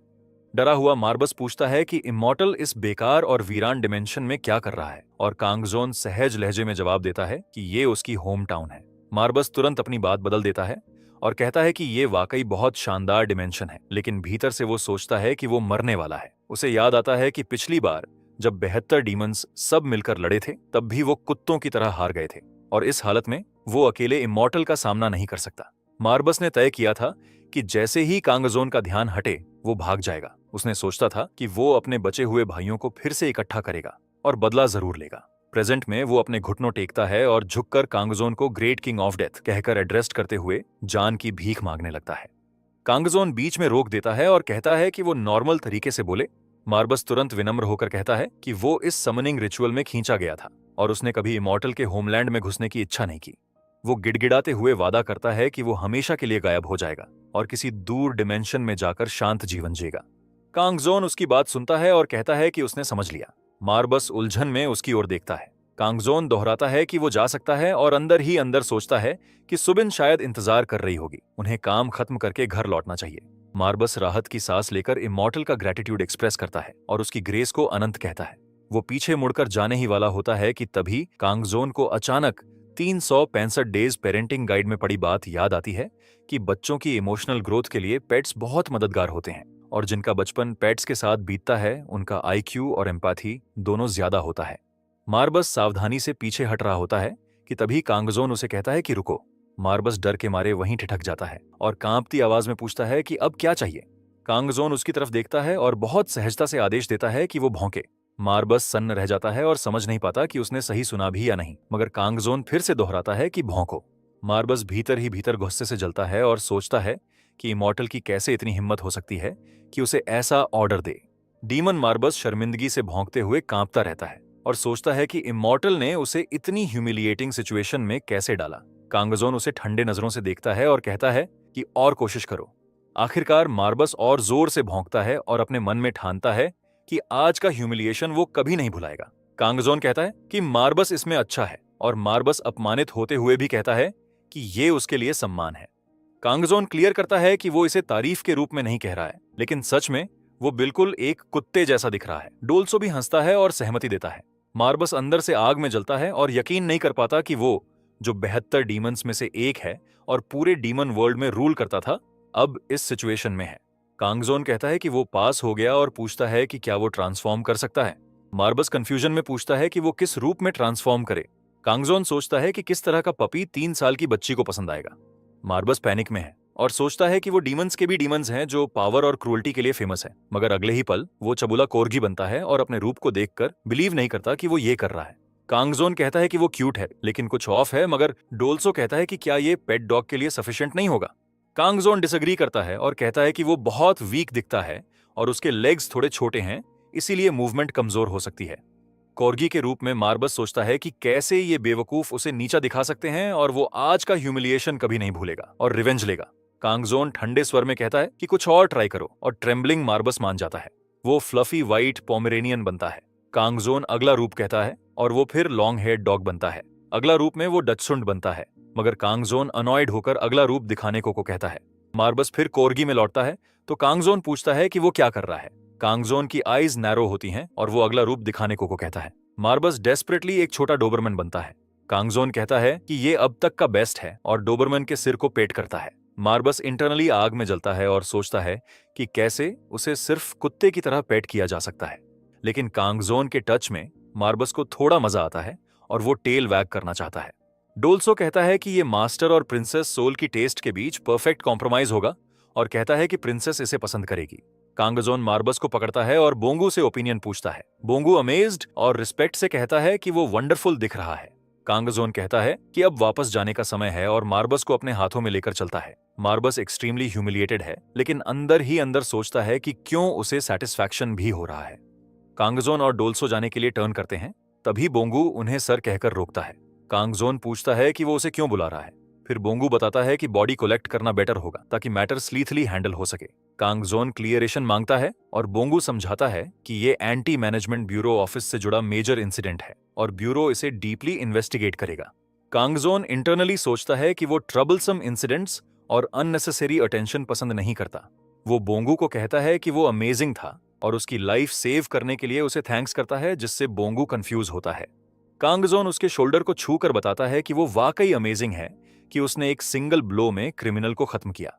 Speaker 1: डरा हुआ मार्बस पूछता है कि इमॉर्टल इस बेकार और वीरान डिमेंशन में क्या कर रहा है, और कांगजोन सहज लहजे में जवाब देता है कि ये उसकी होम टाउन है। मार्बस तुरंत अपनी बात बदल देता है और कहता है कि ये वाकई बहुत शानदार डिमेंशन है, लेकिन भीतर से वो सोचता है कि वो मरने वाला है। उसे याद आता है कि पिछली बार जब 72 डीमंस सब मिलकर लड़े थे तब भी वो कुत्तों की तरह हार गए थे, और इस हालत में वो अकेले इमॉर्टल का सामना नहीं कर सकता। मार्बस ने तय किया था कि जैसे ही कांगजोन का ध्यान हटे वो भाग जाएगा। उसने सोचता था कि वो अपने बचे हुए भाइयों को फिर से इकट्ठा करेगा और बदला जरूर लेगा। प्रेजेंट में वो अपने घुटनों टेकता है और झुककर कांगजोन को ग्रेट किंग ऑफ डेथ कहकर एड्रेस करते हुए जान की भीख मांगने लगता है। कांगजोन बीच में रोक देता है और कहता है कि वो नॉर्मल तरीके से बोले। मार्बस तुरंत विनम्र होकर कहता है कि वो इस समनिंग रिचुअल में खींचा गया था और उसने कभी इमॉर्टल के होमलैंड में घुसने की इच्छा नहीं की। वो गिड़गिड़ाते हुए वादा करता है कि वो हमेशा के लिए गायब हो जाएगा और किसी दूर डिमेंशन में जाकर शांत जीवन जिएगा। कांगजोन उसकी बात सुनता है और कहता है कि उसने समझ लिया। मार्बस उलझन में उसकी ओर देखता है। कांगजोन दोहराता है कि वो जा सकता है और अंदर ही अंदर सोचता है कि सुबिन शायद इंतजार कर रही होगी। उन्हें काम खत्म करके घर लौटना चाहिए। मार्बस राहत की सांस लेकर इमॉर्टल का ग्रेटिट्यूड एक्सप्रेस करता है और उसकी ग्रेस को अनंत कहता है। वो पीछे मुड़कर जाने ही वाला होता है कि तभी कांगजोन को अचानक 365 डेज पेरेंटिंग गाइड में पड़ी बात याद आती है कि बच्चों की इमोशनल ग्रोथ के लिए पेट्स बहुत मददगार होते हैं, और जिनका बचपन पेट्स के साथ बीतता है उनका आईक्यू और एम्पैथी दोनों ज्यादा होता है। मार्बस सावधानी से पीछे हट रहा होता है कि तभी कांगजोन उसे कहता है कि रुको। मार्बस डर के मारे वहीं ठिठक जाता है और कांपती आवाज में पूछता है कि अब क्या चाहिए। कांगजोन उसकी तरफ देखता है और बहुत सहजता से आदेश देता है कि वो भौंके। मार्बस सन्न रह जाता है और समझ नहीं पाता कि उसने सही सुना भी या नहीं, मगर कांगजोन फिर से दोहराता है कि भौंको। मार्बस भीतर ही भीतर गुस्से से जलता है और सोचता है कि इमॉर्टल की कैसे इतनी हिम्मत हो सकती है कि उसे ऐसा ऑर्डर दे। डीमन मार्बस शर्मिंदगी से भौंकते हुए कांपता रहता है और सोचता है कि इमॉर्टल ने उसे इतनी ह्यूमिलिएटिंग सिचुएशन में कैसे डाला। कांगजोन उसे ठंडे नजरों से देखता है और कहता है कि और कोशिश करो। आखिरकार मार्बस और जोर से भौंकता है और अपने मन में ठानता है कि आज का ह्यूमिलिएशन वो कभी नहीं भुलाएगा। कांगजोन कहता है कि मार्बस इसमें अच्छा है, और मार्बस अपमानित होते हुए भी कहता है कि ये उसके लिए सम्मान है। कांगजोन क्लियर करता है कि वो इसे तारीफ के रूप में नहीं कह रहा है, लेकिन सच में वो बिल्कुल एक कुत्ते जैसा दिख रहा है। डोल्सो भी हंसता है और सहमति देता है। मार्बस अंदर से आग में जलता है और यकीन नहीं कर पाता कि वो जो 72 डीमंस में से एक है और पूरे डीमन वर्ल्ड में रूल करता था, अब इस सिचुएशन में है। कांगजोन कहता है कि वो पास हो गया और पूछता है कि क्या वो ट्रांसफॉर्म कर सकता है। मार्बस कंफ्यूजन में पूछता है कि वो किस रूप में ट्रांसफॉर्म करे। कांगजोन सोचता है कि किस तरह का पपी 3 साल की बच्ची को पसंद आएगा। मार्बस पैनिक में है और सोचता है कि वो डीमंस के भी डीमंस हैं जो पावर और क्रूअल्टी के लिए फेमस है, मगर अगले ही पल वो चबुला कोर्गी बनता है और अपने रूप को देखकर बिलीव नहीं करता कि वो ये कर रहा है। कांगजोन कहता है कि वो क्यूट है लेकिन कुछ ऑफ है, मगर डोल्सो कहता है कि क्या ये पेट डॉग के लिए सफिशिएंट नहीं होगा। कांगजोन डिसएग्री करता है और कहता है कि वो बहुत वीक दिखता है और उसके लेग्स थोड़े छोटे हैं, इसीलिए मूवमेंट कमजोर हो सकती है। कॉर्गी के रूप में मार्बस सोचता है कि कैसे ये बेवकूफ उसे नीचा दिखा सकते हैं, और वो आज का ह्यूमिलिएशन कभी नहीं भूलेगा और रिवेंज लेगा। कांगजोन ठंडे स्वर में कहता है कि कुछ और ट्राई करो, और ट्रेम्बलिंग मार्बस मान जाता है। वो फ्लफी व्हाइट पोमेरेनियन बनता है। कांगजोन अगला रूप कहता है और वो फिर लॉन्ग हेड डॉग बनता है। अगला रूप में वो डचसुंड बनता है, मगर कांगजोन अनॉयड होकर अगला रूप दिखाने को कहता है। मार्बस फिर कोर्गी में लौटता है तो कांगजोन पूछता है कि वो क्या कर रहा है। कांगजोन की आईज नैरो होती हैं और वो अगला रूप दिखाने को कहता है। मार्बस डेस्परेटली एक छोटा डोबरमैन बनता है। कांगजोन कहता है कि ये अब तक का बेस्ट है और डोबरमैन के सिर को पेट करता है। मार्बस इंटरनली आग में जलता है और सोचता है कि कैसे उसे सिर्फ कुत्ते की तरह पेट किया जा सकता है। लेकिन कांगजोन के टच में मार्बस को थोड़ा मजा आता है और वो टेल वैग करना चाहता है। डोल्सो कहता है कि ये मास्टर और प्रिंसेस सोल की टेस्ट के बीच परफेक्ट कॉम्प्रोमाइज होगा और कहता है कि प्रिंसेस इसे पसंद करेगी। कांगजोन मार्बस को पकड़ता है और बोंगू से ओपिनियन पूछता है। बोंगू अमेज्ड और रिस्पेक्ट से कहता है कि वो वंडरफुल दिख रहा है। कांगजोन कहता है कि अब वापस जाने का समय है और मार्बस को अपने हाथों में लेकर चलता है। मार्बस एक्सट्रीमली ह्यूमिलिएटेड है लेकिन अंदर ही अंदर सोचता है कि क्यों उसे सेटिस्फैक्शन भी हो रहा है। कांगजोन और डोल्सो जाने के लिए टर्न करते हैं, तभी बोंगू उन्हें सर कहकर रोकता है। कांगजोन पूछता है कि वो उसे क्यों बुला रहा है। फिर बोंगू बताता है कि बॉडी कलेक्ट करना बेटर होगा ताकि मैटर स्लीथली हैंडल हो सके। कांगजोन क्लियरेशन मांगता है और बोंगू समझाता है कि ये एंटी मैनेजमेंट ब्यूरो ऑफिस से जुड़ा मेजर इंसिडेंट है और ब्यूरो इसे डीपली इन्वेस्टिगेट करेगा। कांगजोन इंटरनली सोचता है कि वो ट्रबलसम इंसिडेंट्स और अननेसेसरी अटेंशन पसंद नहीं करता। वो बोंगू को कहता है कि वो अमेजिंग था और उसकी लाइफ सेव करने के लिए उसे थैंक्स करता है, जिससे बोंगू कंफ्यूज होता है। कांगजोन उसके शोल्डर को छू कर बताता है कि वो वाकई अमेजिंग है कि उसने एक सिंगल ब्लो में क्रिमिनल को खत्म किया।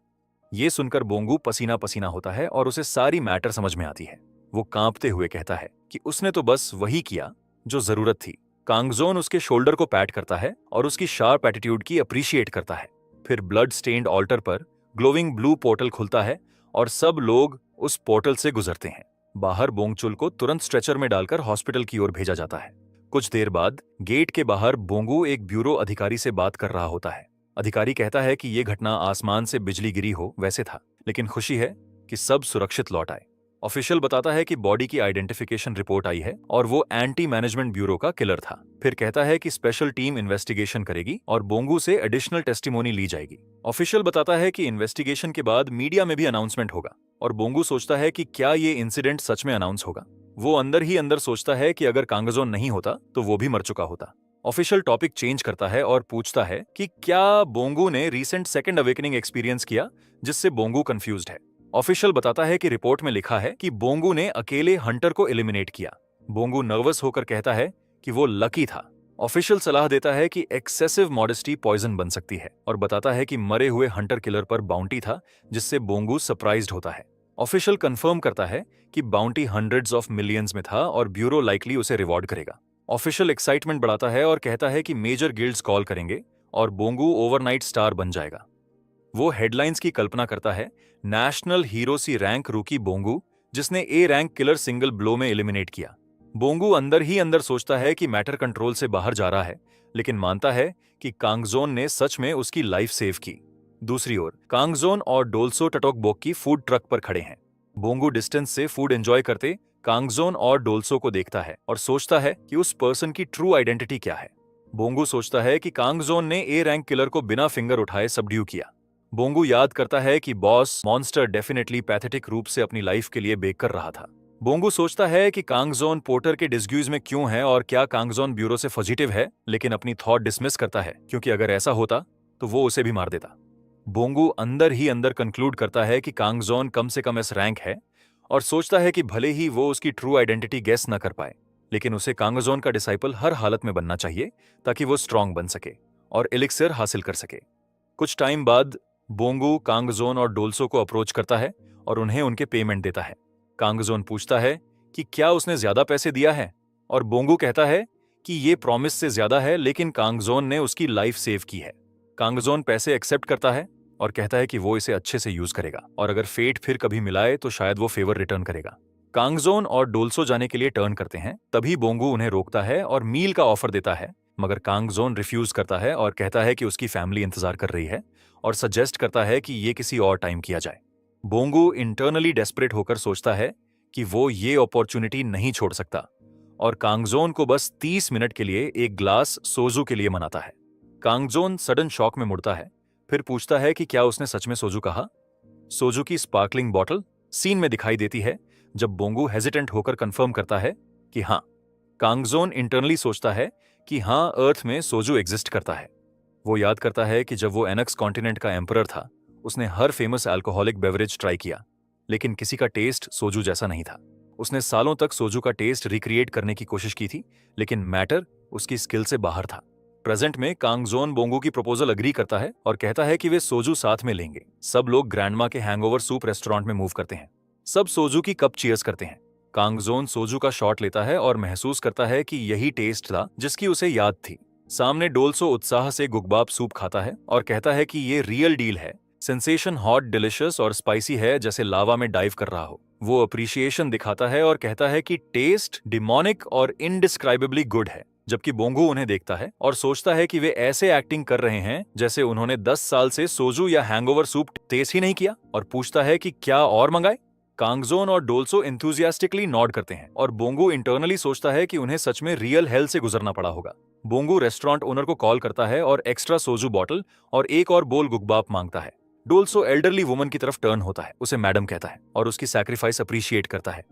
Speaker 1: ये सुनकर बोंगू पसीना पसीना होता है और उसे सारी मैटर समझ में आती है। वो कांपते हुए कहता है कि उसने तो बस वही किया जो जरूरत थी। कांगजोन उसके शोल्डर को पैट करता है और उसकी शार्प एटीट्यूड की अप्रिशिएट करता है। फिर ब्लड स्टेन्ड ऑल्टर पर ग्लोविंग ब्लू पोर्टल खुलता है और सब लोग उस पोर्टल से गुजरते हैं। बाहर बोंगचुल को तुरंत स्ट्रेचर में डालकर हॉस्पिटल की ओर भेजा जाता है। कुछ देर बाद गेट के बाहर बोंगू एक ब्यूरो अधिकारी से बात कर रहा होता है। अधिकारी कहता है कि यह घटना आसमान से बिजली गिरी हो वैसे था, लेकिन खुशी है कि सब सुरक्षित लौट आए। ऑफिशियल बताता है कि बॉडी की आइडेंटिफिकेशन रिपोर्ट आई है और वो एंटी मैनेजमेंट ब्यूरो का किलर था। फिर कहता है कि स्पेशल टीम इन्वेस्टिगेशन करेगी और बोंगू से एडिशनल टेस्टिमोनी ली जाएगी। ऑफिशियल बताता है कि इन्वेस्टिगेशन के बाद मीडिया में भी अनाउंसमेंट होगा और बोंगू सोचता है कि क्या ये इंसिडेंट सच में अनाउंस होगा। वो अंदर ही अंदर सोचता है कि अगर कांगजोन नहीं होता तो वो भी मर चुका होता। ऑफिशियल टॉपिक चेंज करता है और पूछता है कि क्या बोंगू ने रीसेंट सेकंड अवेकनिंग एक्सपीरियंस किया, जिससे बोंगू कंफ्यूज्ड है। ऑफिशियल बताता है कि रिपोर्ट में लिखा है कि बोंगू ने अकेले हंटर को एलिमिनेट किया। बोंगू नर्वस होकर कहता है कि वो लकी था। ऑफिशियल सलाह देता है कि एक्सेसिव मॉडेस्टी पॉइजन बन सकती है और बताता है कि मरे हुए हंटर किलर पर बाउंटी था, जिससे बोंगू सरप्राइज्ड होता है। ऑफिशियल कंफर्म करता है कि बाउंटी हंड्रेड्स ऑफ मिलियंस में था और ब्यूरो लाइकली उसे रिवॉर्ड करेगा। ऑफिशियल एक्साइटमेंट बढ़ाता है और कहता है कि मेजर गिल्ड्स कॉल करेंगे और बोंगू ओवरनाइट स्टार बन जाएगा। वो हेडलाइंस की कल्पना करता है, नेशनल हीरो सी रैंक रूकी बोंगू, जिसने A rank killer single blow में एलिमिनेट किया। बोंगू अंदर ही अंदर सोचता है कि मैटर कंट्रोल से बाहर जा रहा है, लेकिन मानता है कि कांगजोन ने सच में उसकी लाइफ सेव की। दूसरी ओर कांगजोन और डोल्सो टटोकबोक की फूड ट्रक पर खड़े हैं। बोंगू डिस्टेंस से फूड एंजॉय करते कांगजोन और डोल्सो को देखता है और सोचता है कि उस पर्सन की ट्रू आइडेंटिटी क्या है। बोंगू सोचता है कि कांगजोन ने ए रैंक किलर को बिना फिंगर उठाए सबड्यू किया। बोंगू याद करता है कि बॉस मॉन्स्टर डेफिनेटली पैथेटिक रूप से अपनी लाइफ के लिए बेक कर रहा था। बोंगू सोचता है कि कांगजोन पोर्टर के डिस्ग्यूज में क्यों है और क्या कांगजोन ब्यूरो से फॉजिटिव है, लेकिन अपनी थॉट डिसमिस करता है क्योंकि अगर ऐसा होता तो वो उसे भी मार देता। बोंगू अंदर ही अंदर कंक्लूड करता है कि कांगजोन कम से कम इस रैंक है और सोचता है कि भले ही वो उसकी ट्रू आइडेंटिटी गेस न कर पाए, लेकिन उसे कांगजोन का डिसाइपल हर हालत में बनना चाहिए ताकि वो स्ट्रांग बन सके और एलिक्सिर हासिल कर सके। कुछ टाइम बाद बोंगू कांगजोन और डोल्सो को अप्रोच करता है और उन्हें उनके पेमेंट देता है। कांगजोन पूछता है कि क्या उसने ज्यादा पैसे दिया है और बोंगू कहता है कि ये प्रॉमिस से ज्यादा है, लेकिन कांगजोन ने उसकी लाइफ सेव की है। कांगजोन पैसे एक्सेप्ट करता है और कहता है कि वो इसे अच्छे से यूज करेगा और अगर फेट फिर कभी मिलाए तो शायद वो फेवर रिटर्न करेगा। कांगजोन और डोल्सो जाने के लिए टर्न करते हैं, तभी बोंगू उन्हें रोकता है और मील का ऑफर देता है, मगर कांगजोन रिफ्यूज करता है और कहता है कि उसकी फैमिली इंतजार कर रही है और सजेस्ट करता है कि ये किसी और टाइम किया जाए। बोंगू इंटरनली डेस्परेट होकर सोचता है कि वो ये अपॉर्चुनिटी नहीं छोड़ सकता और कांगजोन को बस 30 मिनट के लिए एक ग्लास सोजू के लिए मनाता है। कांगजोन सडन शॉक में मुड़ता है, फिर पूछता है कि क्या उसने सच में सोजू कहा। सोजू की स्पार्कलिंग बॉटल सीन में दिखाई देती है जब बोंगू हेजिटेंट होकर कंफर्म करता है कि हाँ। कांगजोन इंटरनली सोचता है कि हाँ, अर्थ में सोजू एग्जिस्ट करता है। वो याद करता है कि जब वो एनक्स कॉन्टिनेंट का एम्परर था उसने हर फेमस अल्कोहलिक बेवरेज ट्राई किया, लेकिन किसी का टेस्ट सोजू जैसा नहीं था। उसने सालों तक सोजू का टेस्ट रिक्रिएट करने की कोशिश की थी, लेकिन मैटर उसकी स्किल से बाहर था। प्रेजेंट में कांगजोन बोंगू की प्रपोजल अग्री करता है और कहता है कि वे सोजू साथ में लेंगे। सब लोग ग्रैंडमा के हैंगओवर सूप रेस्टोरेंट में मूव करते हैं। सब सोजू की कप चीयर्स करते हैं। कांगजोन सोजू का शॉट लेता है और महसूस करता है कि यही टेस्ट था जिसकी उसे याद थी। सामने डोल्सो उत्साह से गुगबाब सूप खाता है और कहता है कि ये रियल डील है। सेंसेशन हॉट, डिलिशियस और स्पाइसी है, जैसे लावा में डाइव कर रहा हो। वो अप्रिशिएशन दिखाता है और कहता है कि टेस्ट डिमोनिक और इनडिस्क्राइबेबली गुड है। जबकि बोंगू उन्हें देखता है और सोचता है कि वे ऐसे एक्टिंग कर रहे हैं जैसे उन्होंने 10 साल से सोजू या हैंगओवर सूप टेस्ट ही नहीं किया, और पूछता है कि क्या और मंगाए। कांगजोन और डोल्सो एंथुजियास्टिकली नॉड करते हैं और बोंगू इंटरनली सोचता है कि उन्हें सच में रियल हेल से गुजरना पड़ा होगा। बोंगू रेस्टोरेंट ओनर को कॉल करता है और एक्स्ट्रा सोजू बॉटल और एक और बोल गुगबाप मांगता है। डोल्सो एल्डरली वुमन की तरफ टर्न होता है, उसे मैडम कहता है और उसकी सैक्रिफाइस अप्रिशिएट करता है,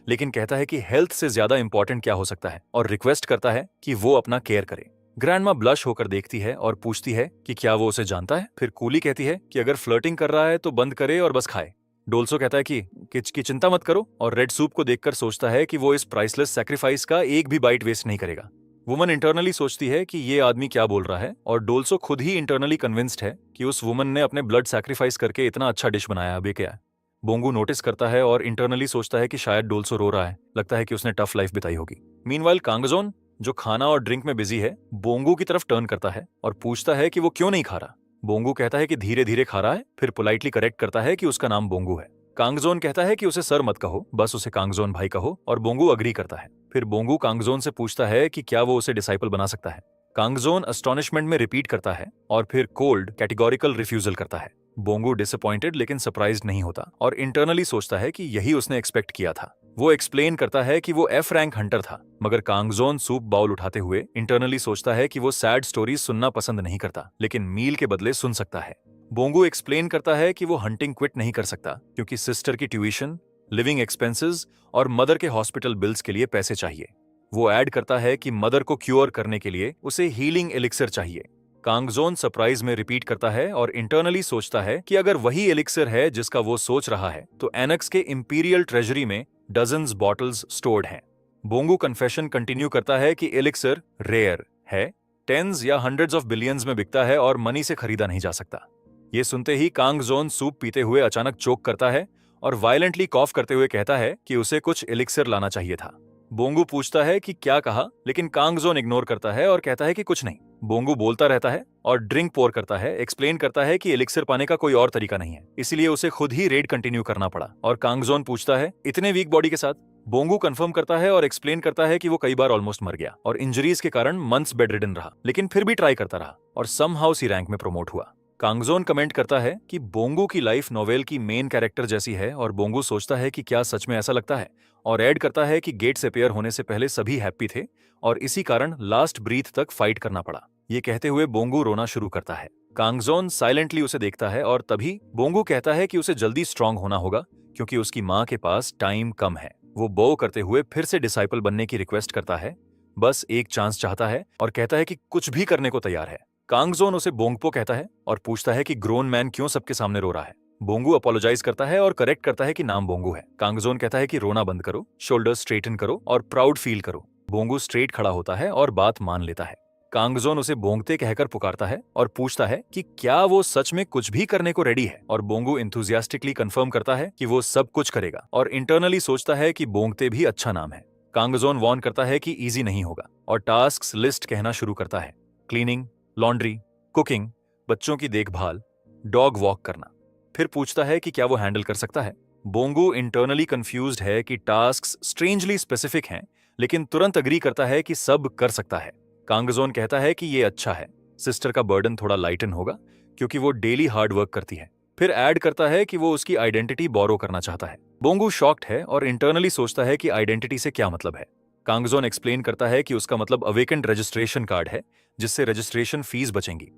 Speaker 1: लेकिन कहता है कि हेल्थ से ज्यादा इंपॉर्टेंट क्या हो सकता है, और रिक्वेस्ट करता है कि वो अपना केयर करे। ग्रैंडमा ब्लश होकर देखती है और पूछती है कि क्या वो उसे जानता है। फिर कूली कहती है कि अगर फ्लर्टिंग कर रहा है तो बंद करे और बस खाए। डोल्सो कहता है कि किच की चिंता मत करो, और रेड सूप को देखकर सोचता है कि वो इस प्राइसलेस सैक्रिफाइस का एक भी बाइट वेस्ट नहीं करेगा। वुमन इंटरनली सोचती है कि ये आदमी क्या बोल रहा है, और डोल्सो खुद ही इंटरनली कन्विंस्ड है कि उस वुमन ने अपने ब्लड सैक्रिफाइस करके इतना अच्छा डिश बनाया, अभी क्या है। बोंगू नोटिस करता है और इंटरनली सोचता है कि शायद डोल्सो रो रहा है, लगता है कि उसने टफ लाइफ बिताई होगी। मीनवाइल कांगजोन, जो खाना और ड्रिंक में बिजी है, बोंगू की तरफ टर्न करता है और पूछता है कि वो क्यों नहीं खा रहा। बोंगू कहता है कि धीरे धीरे खा रहा है, फिर पोलाइटली करेक्ट करता है कि उसका नाम बोंगू है। कांगजोन कहता है कि उसे सर मत कहो, बस उसे कांगजोन भाई कहो, और बोंगू अग्री करता है। फिर बोंगू कांगजोन से पूछता है कि क्या वो उसे डिसाइपल बना सकता है। कांगजोन अस्टॉनिशमेंट में रिपीट करता है और फिर कोल्ड कैटेगोरिकल रिफ्यूजल करता है। बोंगू डिसअपॉइंटेड लेकिन सरप्राइज्ड नहीं होता और इंटरनली सोचता है कि यही उसने एक्सपेक्ट किया था। वो एक्सप्लेन करता है कि वो एफ रैंक हंटर था, मगर कांगजोन सूप बाउल उठाते हुए इंटरनली सोचता है कि वो सैड स्टोरीज सुनना पसंद नहीं करता, लेकिन मील के बदले सुन सकता है। बोंगू एक्सप्लेन करता है कि वो हंटिंग क्विट नहीं कर सकता क्योंकि सिस्टर की ट्यूशन, लिविंग एक्सपेंसेस और मदर के हॉस्पिटल बिल्स के लिए पैसे चाहिए। वो ऐड करता है कि मदर को क्योर करने के लिए उसे हीलिंग एलिक्सर चाहिए। कांगजोन सरप्राइज में रिपीट करता है और इंटरनली सोचता है कि अगर वही एलिक्सर है जिसका वो सोच रहा है तो एनक्स के इंपीरियल ट्रेजरी में डजन्स बॉटल्स स्टोर्ड हैं। बोंगू कन्फेशन कंटिन्यू करता है कि एलिक्सर रेयर है, टेंस या हंड्रेड्स ऑफ बिलियंस में बिकता है और मनी से खरीदा नहीं जा सकता। ये सुनते ही कांगजोन सूप पीते हुए अचानक चोक करता है और वायलेंटली कॉफ करते हुए कहता है कि उसे कुछ एलिक्सर लाना चाहिए था। बोंगू पूछता है कि क्या कहा, लेकिन कांगजोन इग्नोर करता है और कहता है कि कुछ नहीं। बोंगू बोलता रहता है और ड्रिंक पोर करता है, एक्सप्लेन करता है कि एलिक्सर पाने का कोई और तरीका नहीं है, इसीलिए उसे खुद ही रेड कंटिन्यू करना पड़ा। और कांगजोन पूछता है, इतने वीक बॉडी के साथ? बोंगू कंफर्म करता है और एक्सप्लेन करता है कि वो कई बार ऑलमोस्ट मर गया और इंजरीज के कारण मंथ्स बेड रिडन रहा, लेकिन फिर भी ट्राई करता रहा और समहाउ सी रैंक में प्रमोट हुआ। कांगजोन कमेंट करता है कि बोंगू की लाइफ नोवेल की मेन कैरेक्टर जैसी है और बोंगू सोचता है कि क्या सच में ऐसा लगता है, और ऐड करता है कि गेट्स अपीयर होने से पहले सभी हैप्पी थे और इसी कारण लास्ट ब्रीथ तक फाइट करना पड़ा। ये कहते हुए बोंगू रोना शुरू करता है। कांगजोन साइलेंटली उसे देखता है और तभी बोंगू कहता है कि उसे जल्दी स्ट्रांग होना होगा क्योंकि उसकी माँ के पास टाइम कम है। वो बो करते हुए फिर से डिसाइपल बनने की रिक्वेस्ट करता है, बस एक चांस चाहता है और कहता है कि कुछ भी करने को तैयार है। कांगजोन उसे बोंगपो कहता है और पूछता है कि ग्रोन मैन क्यों सबके सामने रो रहा है। बोंगू अपोलोजाइज करता है और करेक्ट करता है कि नाम बोंगू है। कांगजोन कहता है कि रोना बंद करो, शोल्डर्स स्ट्रेटन करो और प्राउड फील करो। बोंगू स्ट्रेट खड़ा होता है और बात मान लेता है। कांगजोन उसे बोंगते कहकर पुकारता है और पूछता है कि क्या वो सच में कुछ भी करने को रेडी है, और बोंगू इंथुजियास्टिकली कंफर्म करता है कि वो सब कुछ करेगा और इंटरनली सोचता है कि बोंगते भी अच्छा नाम है। कांगजोन वॉर्न करता है कि इजी नहीं होगा और टास्क्स लिस्ट कहना शुरू करता है, क्लीनिंग, लॉन्ड्री, कुकिंग, बच्चों की देखभाल, डॉग वॉक करना। फिर पूछता है कि क्या वो हैंडल कर सकता है। बोंगू इंटरनली कंफ्यूज्ड है कि टास्क्स स्ट्रेंजली स्पेसिफिक हैं, लेकिन तुरंत अग्री करता है कि सब कर सकता है। कांगजोन कहता है कि ये अच्छा है, सिस्टर का बर्डन थोड़ा लाइटन होगा क्योंकि वो डेली हार्ड वर्क करती है। फिर ऐड करता है कि वो उसकी आइडेंटिटी बोरो करना चाहता है। बोंगू शॉक्ड है और इंटरनली सोचता है कि आइडेंटिटी से क्या मतलब है। कांगजोन एक्सप्लेन करता है कि उसका मतलब अवेकेंड रजिस्ट्रेशन कार्ड है, जिससे रजिस्ट्रेशन फीस बचेंगी।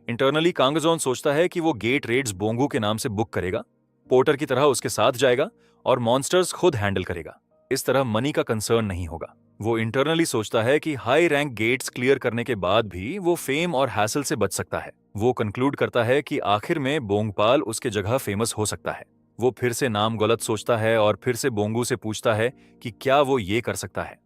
Speaker 1: इंटरनली कांगजोन सोचता है कि वो गेट रेड्स बोंगू के नाम से बुक करेगा, पोर्टर की तरह उसके साथ जाएगा और मॉन्स्टर्स खुद हैंडल करेगा। इस तरह मनी का कंसर्न नहीं होगा। वो इंटरनली सोचता है कि हाई रैंक गेट्स क्लियर करने के बाद भी वो फेम और हैसल से बच सकता है। वो कंक्लूड करता है कि आखिर में बोंगपाल उसके जगह फेमस हो सकता है। वो फिर से नाम गलत सोचता है और फिर से बोंगू से पूछता है कि क्या वो ये कर सकता है।